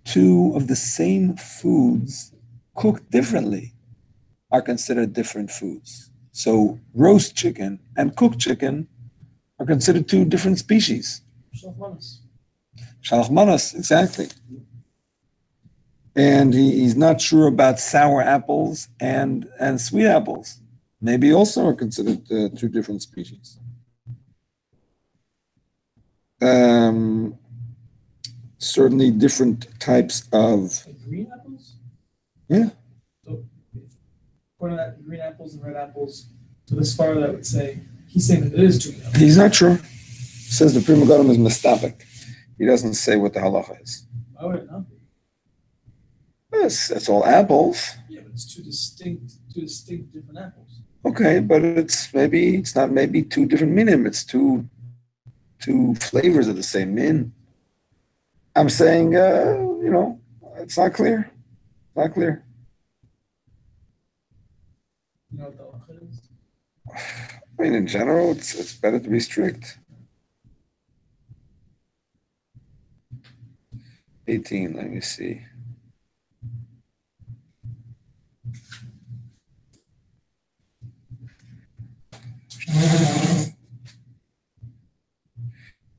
Speaker 1: two of the same foods cooked differently are considered different foods. So roast chicken and cooked chicken are considered two different species. Shalach manos, exactly. And he's not sure about sour apples and sweet apples. Maybe also are considered two different species. Certainly different types of...
Speaker 6: Like green apples?
Speaker 1: Yeah.
Speaker 6: So, according to that, green apples and red apples, to this far that would say, he's saying that it is two apples.
Speaker 1: He's not sure. He says the Prima Garam is mistapik. He doesn't say what the halacha is.
Speaker 6: Why would it not be?
Speaker 1: Yes, it's all apples.
Speaker 6: Yeah, but it's two distinct different apples.
Speaker 1: Okay, but it's not maybe two different minim. It's two flavors of the same min. I'm saying, it's not clear. Not clear.
Speaker 6: You know what the halacha is?
Speaker 1: I mean, in general, it's better to be strict. 18, let me see.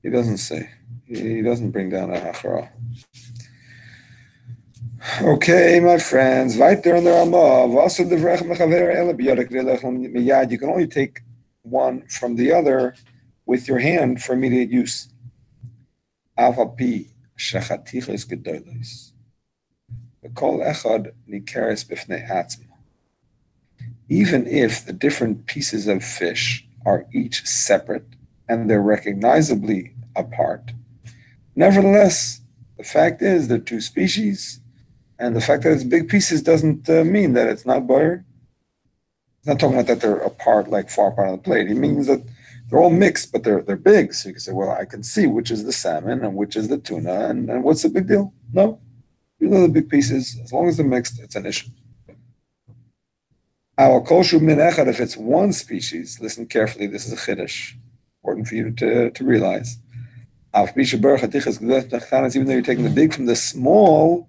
Speaker 1: He doesn't say. He doesn't bring down a hachara. Okay, my friends. Weiter in the Ramah. You can only take one from the other with your hand for immediate use. Even if the different pieces of fish are each separate and they're recognizably apart, nevertheless, the fact is they're two species, and the fact that it's big pieces doesn't mean that it's not boyer. It's not talking about that they're apart, like far apart on the plate. It means that they're all mixed, but they're big. So you can say, well, I can see which is the salmon and which is the tuna, and what's the big deal? No. You know the big pieces, as long as they're mixed, it's an issue. If it's one species, listen carefully, this is a chiddush, important for you to realize. Even though you're taking the big from the small,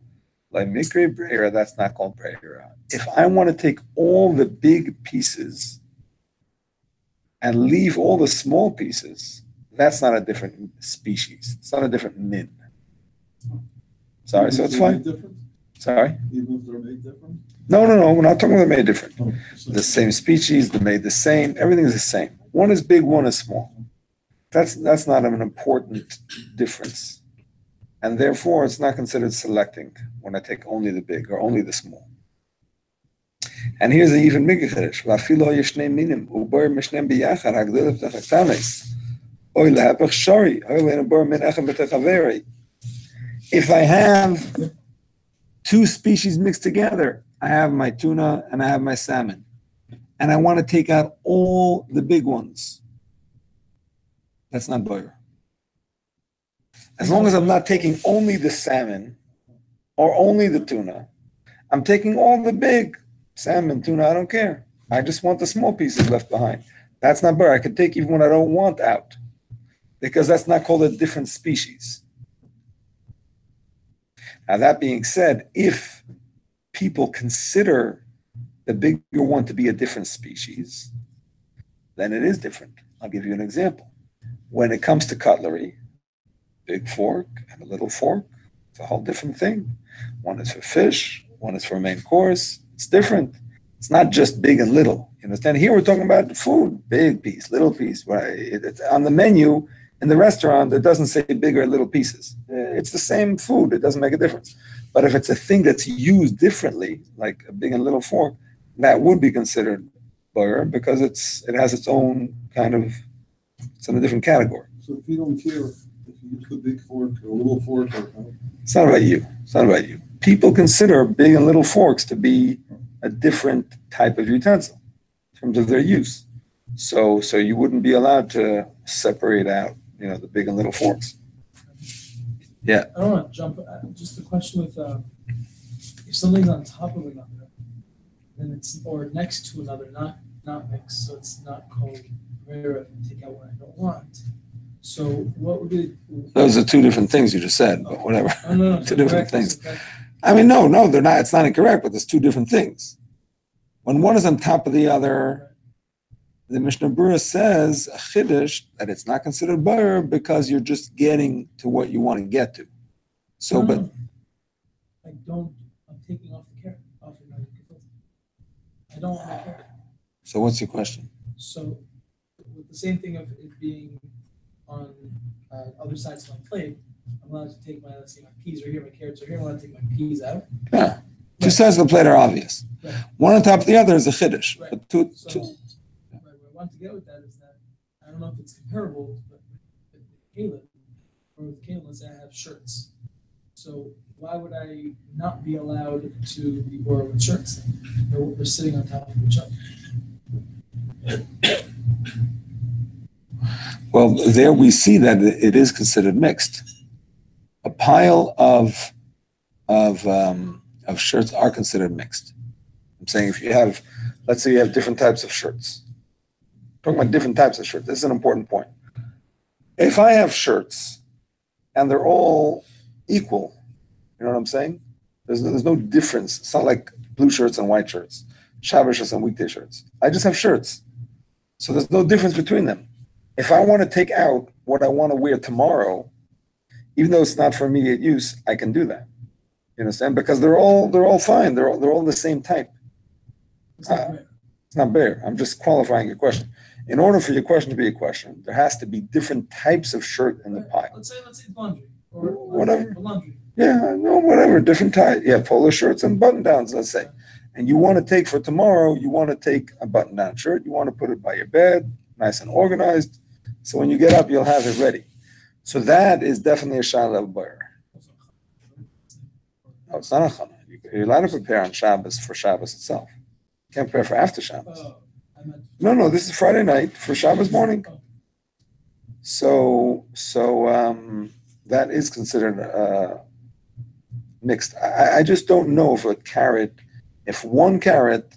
Speaker 1: like mikre breira, that's not called breira. If I want to take all the big pieces and leave all the small pieces, that's not a different species. It's not a different min. Sorry, so it's fine. Sorry?
Speaker 9: Even if they're made different?
Speaker 1: No, we're not talking about made different.
Speaker 9: Oh, so
Speaker 1: The same species, they're made the same, everything is the same. One is big, one is small. That's not an important difference. And therefore, it's not considered selecting when I take only the big or only the small. And here's the even bigger chiddush. If I have two species mixed together, I have my tuna and I have my salmon, and I want to take out all the big ones, that's not boyer. As long as I'm not taking only the salmon or only the tuna, I'm taking all the big salmon, tuna, I don't care. I just want the small pieces left behind. That's not boyer. I can take even what I don't want out, because that's not called a different species. Now, that being said, if people consider the bigger one to be a different species, then it is different. I'll give you an example. When it comes to cutlery, big fork and a little fork, it's a whole different thing. One is for fish, one is for a main course. It's different. It's not just big and little. You understand? Here we're talking about food, big piece, little piece. Right? It's on the menu in the restaurant. It doesn't say big or little pieces. It's the same food. It doesn't make a difference. But if it's a thing that's used differently, like a big and little fork, that would be considered boyer because it has its own kind of, it's in a different category.
Speaker 9: So if you don't care if you use the big fork or a little fork
Speaker 1: It's not about you. It's not about you. People consider big and little forks to be a different type of utensil in terms of their use. So you wouldn't be allowed to separate out, the big and little forks. Yeah.
Speaker 6: I don't want to jump. Just the question with if something's on top of another, then it's or next to another, not mixed, so it's not called rare. Take out what I don't want. So what would be?
Speaker 1: Those are two different things you just said, but whatever.
Speaker 6: Oh, no,
Speaker 1: Two different
Speaker 6: correct,
Speaker 1: things.
Speaker 6: okay.
Speaker 1: I mean, no, they're not. It's not incorrect, but there's two different things. When one is on top of the other, the Mishnah Berurah says a chiddush that it's not considered boyer because you're just getting to what you want to get to. So, but
Speaker 6: I'm taking off the carrot off another gefilte. I don't want the carrot.
Speaker 1: So what's your question?
Speaker 6: So with the same thing of it being on other sides of my plate, I'm allowed to take let's say my peas are here, my carrots are here, I'm allowed to take my peas out.
Speaker 1: Yeah. Two sides of the plate are obvious.
Speaker 6: Right.
Speaker 1: One on top of the other is a chiddush.
Speaker 6: Right.
Speaker 1: But two,
Speaker 6: So what I want to get with that is that I don't know if it's comparable, but with Caleb or with Caleb, let's say I have shirts. So why would I not be allowed to be bored with shirts? They're sitting on top of each other.
Speaker 1: well, there we see that it is considered mixed. A pile of shirts are considered mixed. I'm saying if you have, let's say you have different types of shirts. Talking about different types of shirts. This is an important point. If I have shirts and they're all equal, you know what I'm saying? There's no difference. It's not like blue shirts and white shirts, Shabbos shirts and weekday shirts. I just have shirts. So there's no difference between them. If I want to take out what I want to wear tomorrow, even though it's not for immediate use, I can do that. You understand? Because they're all fine. They're all the same type. It's not bare. I'm just qualifying your question. In order for your question to be a question, there has to be different types of shirt in the pile.
Speaker 6: Let's say laundry or
Speaker 1: Whatever.
Speaker 6: laundry.
Speaker 1: Yeah, no, whatever. Different type. Yeah, polo shirts and button downs. Let's say, and you want to take for tomorrow. You want to take a button down shirt. You want to put it by your bed, nice and organized. So when you get up, you'll have it ready. So that is definitely a shaila of boyer. No, it's not a chana. You're allowed to prepare on Shabbos for Shabbos itself. You can't prepare for after Shabbos. No, this is Friday night for Shabbos morning. So that is considered mixed. I just don't know if one carrot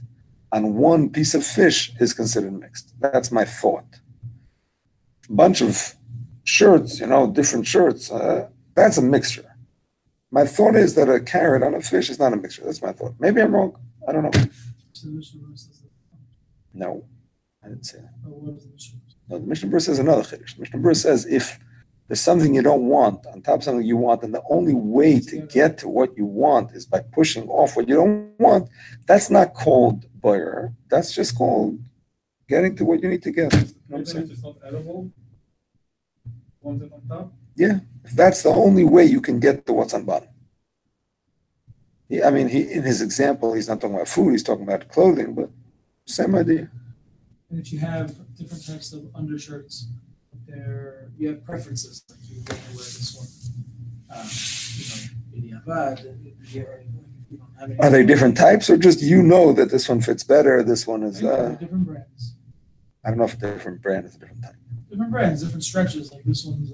Speaker 1: on one piece of fish is considered mixed. That's my thought. A bunch of shirts, different shirts, that's a mixture. My thought is that a carrot on a fish is not a mixture. That's my thought. Maybe I'm wrong. I don't know. No, I didn't say that. No, the Mishnah Berurah says another chiddush. The Mishnah Berurah says if there's something you don't want on top of something you want, and the only way to get to what you want is by pushing off what you don't want, that's not called boyer. That's just called getting to what you need to get. You know what I'm saying?
Speaker 3: It's not edible. Want it on top?
Speaker 1: Yeah, if that's the only way you can get to what's on bottom. He in his example, he's not talking about food, he's talking about clothing, but same idea.
Speaker 6: And if you have different types of undershirts, you have preferences. Like you want to wear this one,
Speaker 1: Are they different types, or just that this one fits better, this one is...
Speaker 6: different brands.
Speaker 1: I don't know if a different brand is a different type.
Speaker 6: Different brands, different stretches. Like this one's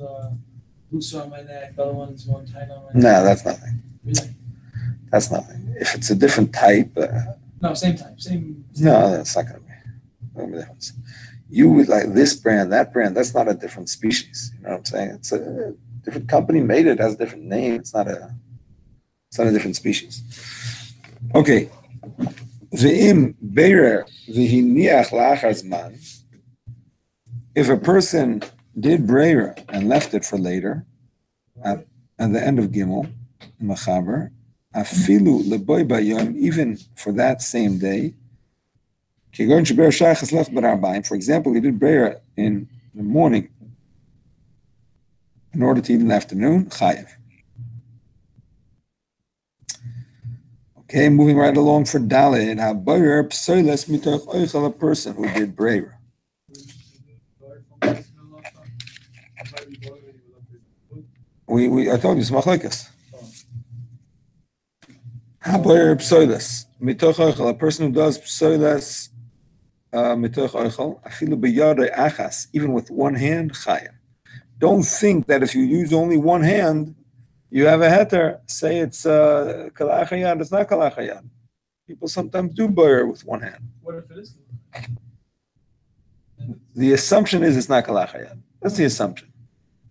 Speaker 6: looser on my neck, the other one's more tight on my neck.
Speaker 1: No, that's nothing.
Speaker 6: Really?
Speaker 1: That's nothing. If it's a different type...
Speaker 6: No, same type. Same.
Speaker 1: No, that's not going to be a difference. You would like this brand, that brand, that's not a different species. You know what I'm saying? It's a different company made it, has a different name. It's not a different species. Okay. Ve'im beirer v'hiniach la'achar zman. If a person did breirer and left it for later, at the end of Gimel, Machaber, afilu leboy bayom, even for that same day, For example, you did breira in the morning in order to eat in the afternoon, chayev. Okay, moving right along for Dalet. A person who did breira. I told you, it's machlekes. Haboyer psoiles mitoch oichel. A person who does psoiles mitoch oichel, afilu b'yadei achas, even with one hand, chayev. Don't think that if you use only one hand, you have a heter. Say it's kalachayad. It's not kalachayad. People sometimes do boyer with one hand.
Speaker 6: What if it is?
Speaker 1: The assumption is it's not kalachayad. That's the assumption.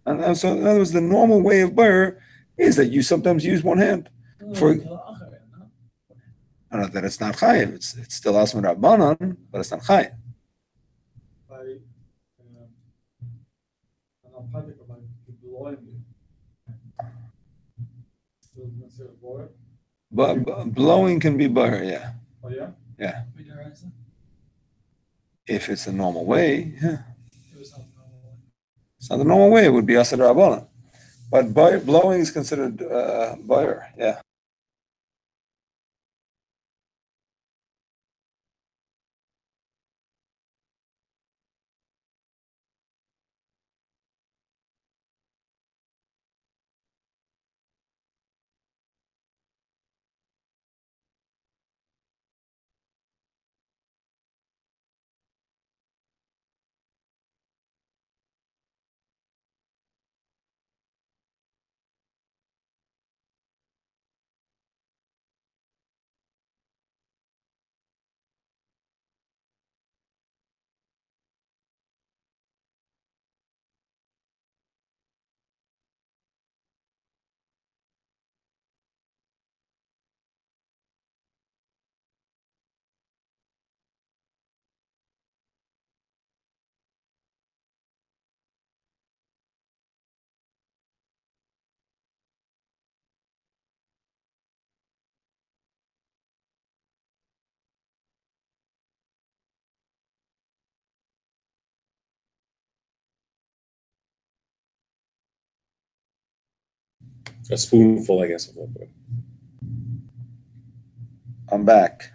Speaker 1: And so, in other words, the normal way of boyer is that you sometimes use one hand. For that it's not chayiv. It's still asma rabbanon, but it's not chayiv. But blowing can be boyer, yeah.
Speaker 3: Oh yeah?
Speaker 1: Yeah. If it's the normal way, yeah. It's not the normal way, it would be asma rabbanon. But blowing is considered boyer, yeah.
Speaker 5: A spoonful, I guess, of liquid.
Speaker 1: I'm back.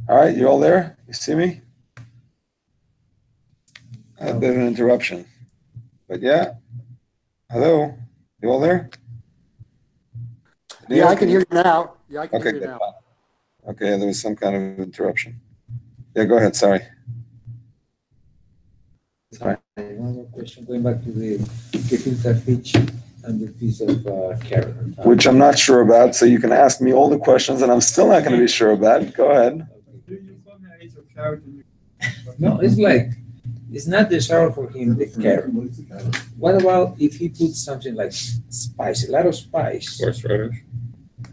Speaker 1: All right, you all there? You see me? I had a bit of an interruption. But yeah. Hello? You all there?
Speaker 4: Yeah, I can hear you now. Yeah, I can hear you
Speaker 1: good.
Speaker 4: now.
Speaker 1: Okay, there was some kind of interruption. Yeah, go ahead, sorry. Sorry.
Speaker 8: One more question, going back to the gefilte fish and the piece of carrot.
Speaker 1: Which I'm not sure about, so you can ask me all the questions and I'm still not going to be sure about. Go ahead.
Speaker 8: No, it's like, it's not the sour for him, the carrot. What about if he puts something like spice, a lot of spice?
Speaker 5: Horseradish.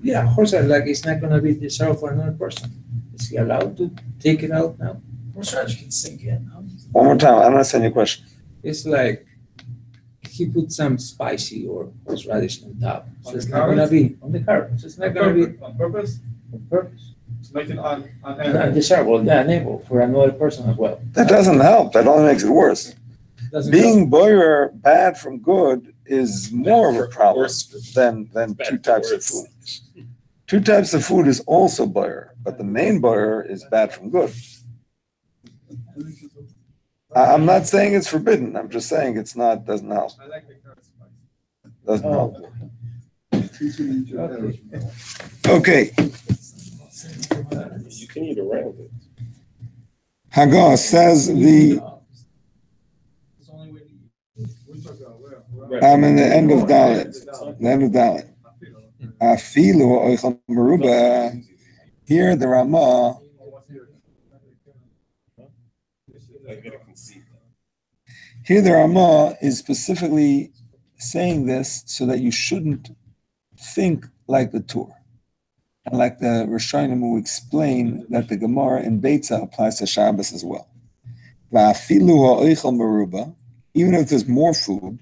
Speaker 8: Yeah, horseradish, like it's not gonna be the sour for another person. Is he allowed to take it out now?
Speaker 6: Horseradish can sink in.
Speaker 1: One more time, I don't understand your question.
Speaker 8: It's like he put some spicy or horseradish on top. So
Speaker 3: On
Speaker 8: it's
Speaker 3: the
Speaker 8: not gonna
Speaker 3: carrot?
Speaker 8: be on the carrot. So it's not gonna be
Speaker 3: On purpose?
Speaker 8: on purpose.
Speaker 3: To make it unedible.
Speaker 8: Undesirable, yeah, enable for another person as well.
Speaker 1: That doesn't help. That only makes it worse.
Speaker 8: Doesn't
Speaker 1: Being boyer bad from good is more of a problem
Speaker 5: Worse.
Speaker 1: than
Speaker 5: Bad
Speaker 1: two
Speaker 5: for
Speaker 1: types of
Speaker 5: worse.
Speaker 1: food. Two types of food is also boyer, but the main boyer is bad from good. I'm not saying it's forbidden. I'm just saying it's not, doesn't help.
Speaker 3: I like the carrot spice.
Speaker 1: Doesn't help.
Speaker 8: Okay.
Speaker 1: Okay.
Speaker 5: You can eat around it.
Speaker 1: Haggah says the,
Speaker 6: It's the only way to eat.
Speaker 3: We talk about where?
Speaker 5: Right.
Speaker 1: I'm in the end of Dalit. The end of Dalit. Afilu oichel meruba. Here the Ramah, here the Ramah is specifically saying this so that you shouldn't think like the Torah. And like the Rishonim who explain that the Gemara in Beitza applies to Shabbos as well. Va'afilu ha'oichel meruba, even if there's more food,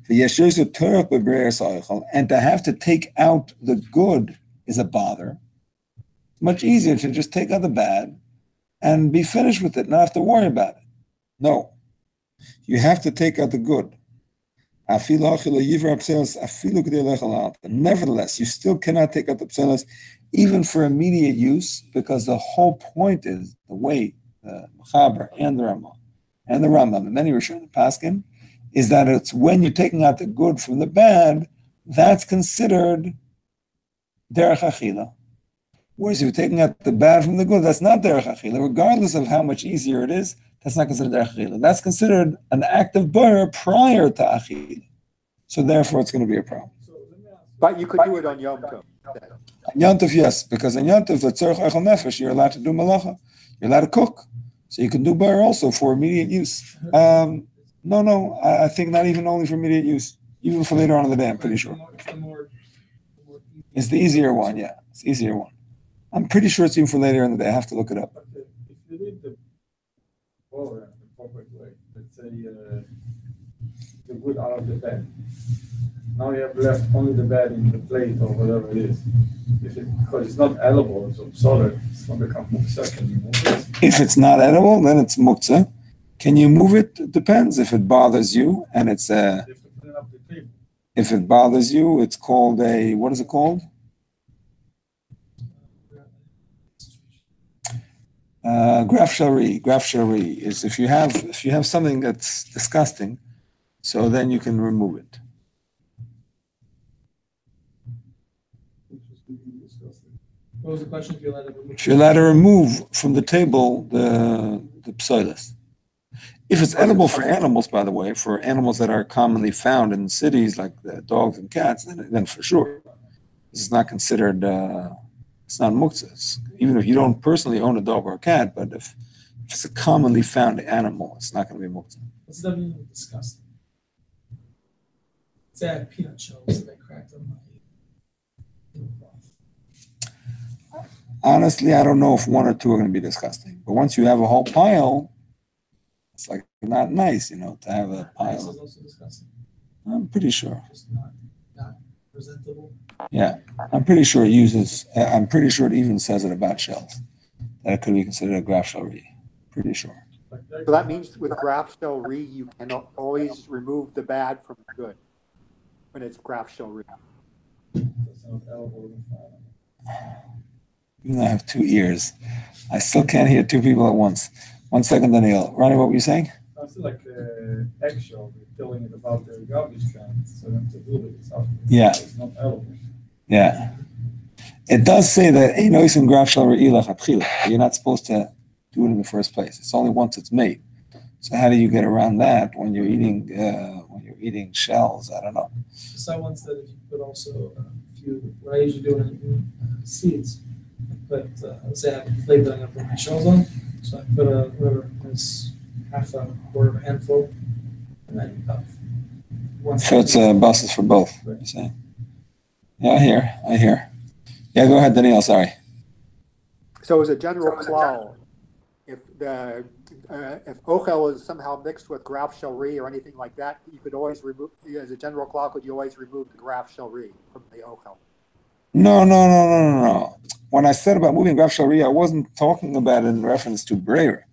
Speaker 1: and to have to take out the good is a bother. Much easier to just take out the bad and be finished with it, not have to worry about it. No. You have to take out the good. Nevertheless, you still cannot take out the pselas even for immediate use, because the whole point is the way the Mechaber and the Rambam and many Rishonim Paskin is that it's when you're taking out the good from the bad, that's considered derech achila. Whereas if you're taking out the bad from the good, that's not derech achila. Regardless of how much easier it is, that's not considered derech achila. That's considered an act of bar prior to achila. So therefore, it's going to be a problem.
Speaker 4: But you could do it on Yom Tov.
Speaker 1: On Yom Tov, yes, because on Yom Tov, the tzorech echel nefesh, you're allowed to do malacha. You're allowed to cook. So you can do bar also for immediate use. No, I think not even only for immediate use, even for later on in the day, I'm pretty sure. It's the easier one, yeah. It's the easier one. I'm pretty sure it's even for later in the day. I have to look it up.
Speaker 3: But if you read the program the proper way, let's say the good out of the bed. Now you have left only the bed in the plate or whatever it is. Because it's not edible, it's solid, it's not become muktzah. Can you move it?
Speaker 1: If it's not edible, then it's muktzah. Can you move it? It depends. If it bothers you, and it's
Speaker 3: You have to put it up the table.
Speaker 1: if it bothers you, it's called what is it called? Graf shari. Graf shari is if you have something that's disgusting, so then you can remove it.
Speaker 6: What was the question? If you're allowed to remove?
Speaker 1: If you're allowed to remove from the table the psoilus. If it's edible for animals, by the way, for animals that are commonly found in cities like dogs and cats, then for sure, this is not considered. It's not muktzah. Even if you don't personally own a dog or a cat, but if it's a commonly found animal, it's not going to be muktzah.
Speaker 6: What's the meaning of disgusting? Say I have peanut shells that I cracked on my tablecloth.
Speaker 1: Honestly, I don't know if one or two are going to be disgusting. But once you have a whole pile, it's like not nice, to have a
Speaker 6: Rice
Speaker 1: pile.
Speaker 6: is also disgusting.
Speaker 1: I'm pretty sure.
Speaker 6: Just not presentable.
Speaker 1: Yeah, I'm pretty sure it even says it about shells, that it could be considered a graf shari. Pretty sure.
Speaker 4: So that means with graf shel re, you can always remove the bad from the good when it's graf shel re.
Speaker 1: Even though I have two ears, I still can't hear two people at once. 1 second, Daniel. Ronnie, what were you saying?
Speaker 3: I feel like eggshell, we're telling it about the garbage can, so you have to do it. It's
Speaker 1: Yeah.
Speaker 3: It's not edible.
Speaker 1: Yeah. It does say that einoisim graf shel re'ila chatchila. You're not supposed to do it in the first place. It's only once it's made. So how do you get around that when you're eating shells? I don't know.
Speaker 6: So I once said if you put also what I usually do in seeds, let's say I have a plate that I'm gonna put my shells on. So I put whatever it's half a quarter of a handful, and then once.
Speaker 1: So it's buses for both. You're saying? Yeah, I hear. Yeah, go ahead, Daniel. Sorry.
Speaker 4: So as a general klal, if ochel is somehow mixed with graf shel re or anything like that, you could always remove. As a general klal, could you always remove the graf shel re from the ochel?
Speaker 1: No. When I said about moving graf shel re, I wasn't talking about it in reference to breira.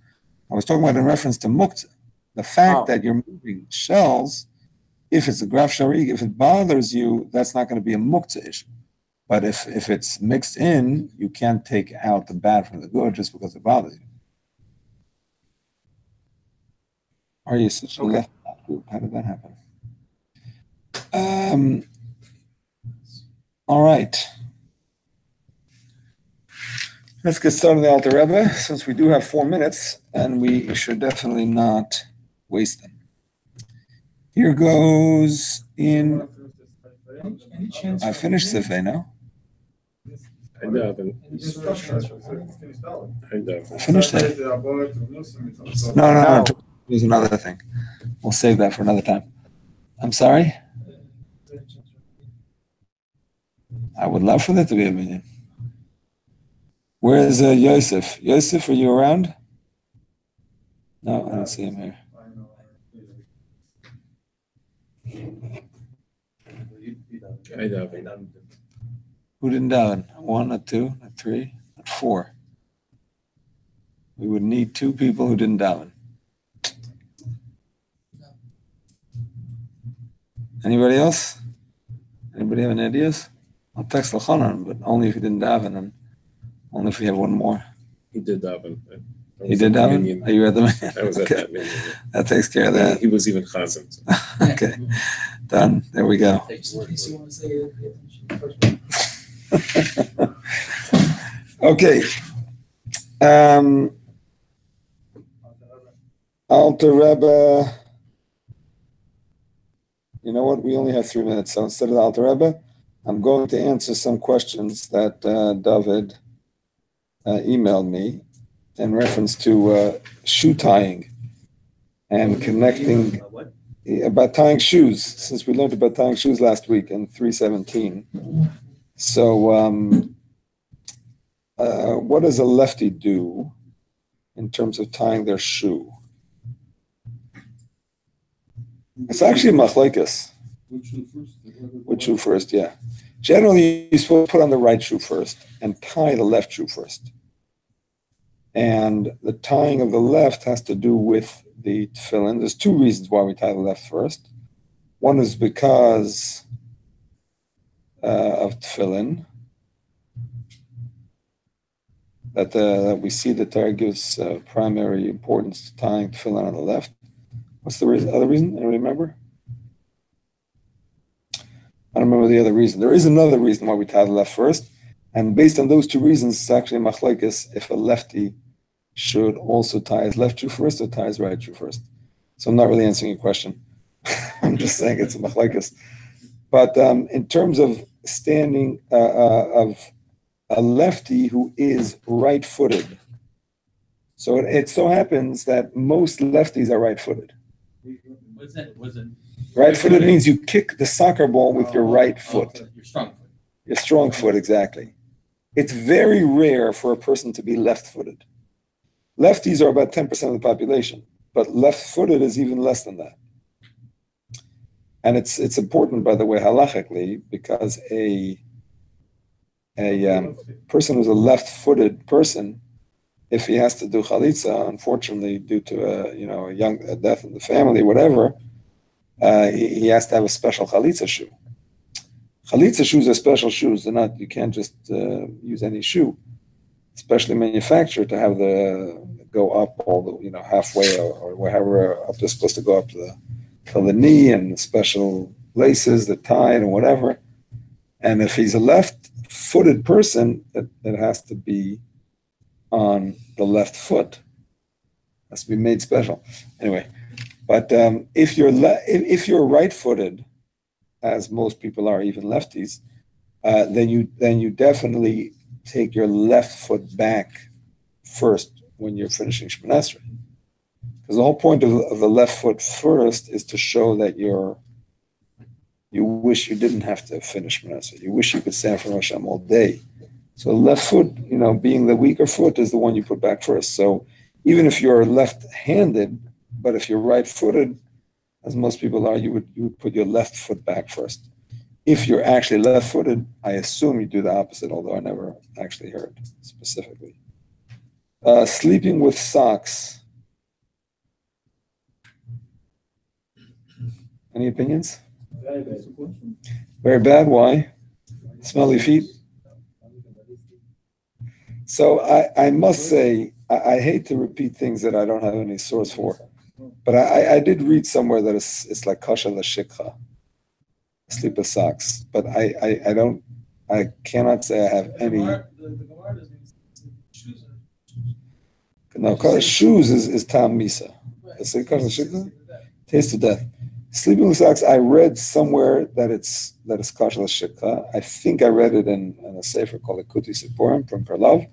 Speaker 1: I was talking about it in reference to muktzah. The fact that you're moving shells, if it's a graf shel re, if it bothers you, that's not going to be a muktzah issue. But if it's mixed in, you can't take out the bad from the good just because it bothers you. Are you such a left group? How did that happen? All right. Let's get started on the Alter Rebbe, since we do have 4 minutes, and we should definitely not waste them. Here goes in.
Speaker 6: Any chance
Speaker 1: I finished Sifei now.
Speaker 5: I haven't.
Speaker 1: I finished it. No. There's another thing. We'll save that for another time. I'm sorry. I would love for that to be a minion. Where is Yosef? Yosef, are you around? No, I don't see him here.
Speaker 5: I haven't.
Speaker 1: Who didn't daven? 1, or 2, or 3, or 4. We would need 2 people who didn't daven. Anybody else? Anybody have any ideas? I'll text Elchanan, but only if he didn't daven and only if we have one more.
Speaker 5: He did daven.
Speaker 1: He did daven? Are you at the minyan?
Speaker 5: I was at
Speaker 1: Okay.
Speaker 5: that minyan.
Speaker 1: That takes care of that.
Speaker 5: He was even chazan. So.
Speaker 1: Okay. Done. There we go.
Speaker 6: Just in case you want to say it, pay attention first.
Speaker 1: Okay. Alter Rebbe. You know what? We only have 3 minutes, so instead of the Alter Rebbe, I'm going to answer some questions that David emailed me in reference to shoe tying and connecting about tying shoes, since we learned about tying shoes last week in 317. So what does a lefty do in terms of tying their shoe? It's actually machlokes. Which shoe first? Yeah. Generally, you're supposed to put on the right shoe first and tie the left shoe first. And the tying of the left has to do with the tefillin. There's 2 reasons why we tie the left first. One is because of tefillin, that we see that Torah gives primary importance to tying tefillin on the left. What's the other reason? Anybody remember? I don't remember the other reason. There is another reason why we tie the left first. And based on those 2 reasons, it's actually machlokes if a lefty should also tie his left shoe first or tie his right shoe first. So I'm not really answering your question. I'm just saying it's a machlokes. But in terms of standing of a lefty who is right-footed, so it so happens that most lefties are right-footed.
Speaker 7: What's that? Was it?
Speaker 1: Right-footed means you kick the soccer ball with your right foot.
Speaker 7: Your strong foot.
Speaker 1: Your strong foot, exactly. It's very rare for a person to be left-footed. Lefties are about 10% of the population, but left-footed is even less than that. And it's important, by the way, halachically, because a person who's a left-footed person, if he has to do chalitza, unfortunately, due to a death in the family, whatever, he has to have a special chalitza shoe. Chalitza shoes are special shoes. They're not. You can't just use any shoe, especially manufactured, to have go up all the halfway or wherever up they're supposed to go up to the knee, and special laces that tie and whatever. And if he's a left-footed person, it has to be on the left foot. It has to be made special. Anyway, but if you're right-footed, as most people are, even lefties, then you definitely take your left foot back first when you're finishing Shemoneh Esrei. Because the whole point of the left foot first is to show that you wish you didn't have to finish Shemoneh Esrei. You wish you could stand for Rosh Hashanah all day. So the left foot, being the weaker foot, is the one you put back first. So even if you're left-handed, but if you're right-footed, as most people are, you would put your left foot back first. If you're actually left-footed, I assume you do the opposite, although I never actually heard specifically. Sleeping with socks. Any opinions?
Speaker 3: Very bad.
Speaker 1: Very bad. Why? Smelly feet. So I must say, I hate to repeat things that I don't have any source for, but I did read somewhere that it's like kasha l'shikha, sleep with socks. But I cannot say I have any.
Speaker 6: The Gemara doesn't even shoes.
Speaker 1: No, shoes is tam misa. It's a kasha l'shikha, taste to death. Sleeping with socks, I read somewhere that it's kasha l'shikha. I think I read it in a sefer called Ikuti Sipurim from Perlov,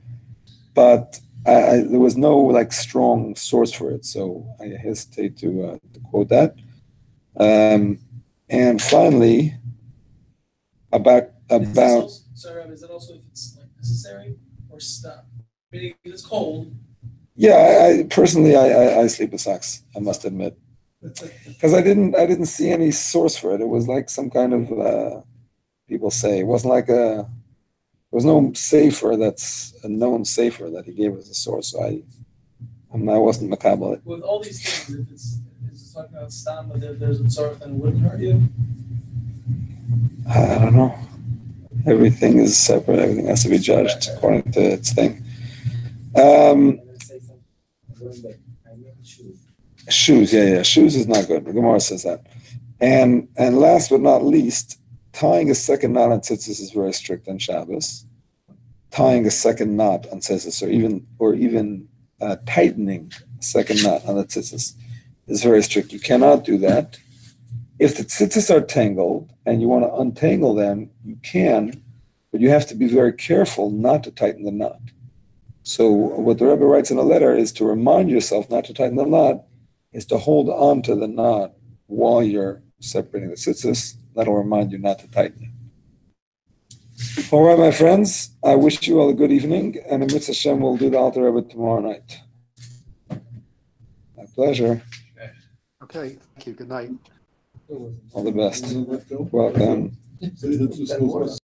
Speaker 1: but there was no strong source for it, so I hesitate to quote that. And finally, about
Speaker 6: Sorry, is that also if it's necessary or stop? Meaning if it's cold.
Speaker 1: Yeah, I personally sleep with socks. I must admit, because I didn't see any source for it. It was like some kind of people say it wasn't like was no safer that's a known safer that he gave as a source. So I wasn't makabel it.
Speaker 6: With all these things, if it's talking about stam, but there's a tzarech, then it wouldn't hurt you.
Speaker 1: I don't know. Everything is separate. Everything has to be judged according to its thing. Shoes, yeah. Shoes is not good. The Gemara says that. And last but not least, tying a second knot on tzitzis is very strict on Shabbos. Tying a second knot on tzitzis, or even tightening a second knot on the tzitzis is very strict. You cannot do that. If the tzitzis are tangled and you want to untangle them, you can, but you have to be very careful not to tighten the knot. So what the Rebbe writes in a letter is to remind yourself not to tighten the knot, is to hold on to the knot while you're separating the tzitzis. That'll remind you not to tighten it. All right, my friends, I wish you all a good evening, and in Mitzvah Hashem, we'll do the Alter Rebbe tomorrow night. My pleasure.
Speaker 4: Okay, thank you. Good night.
Speaker 1: All the best. Welcome.
Speaker 9: So it's just-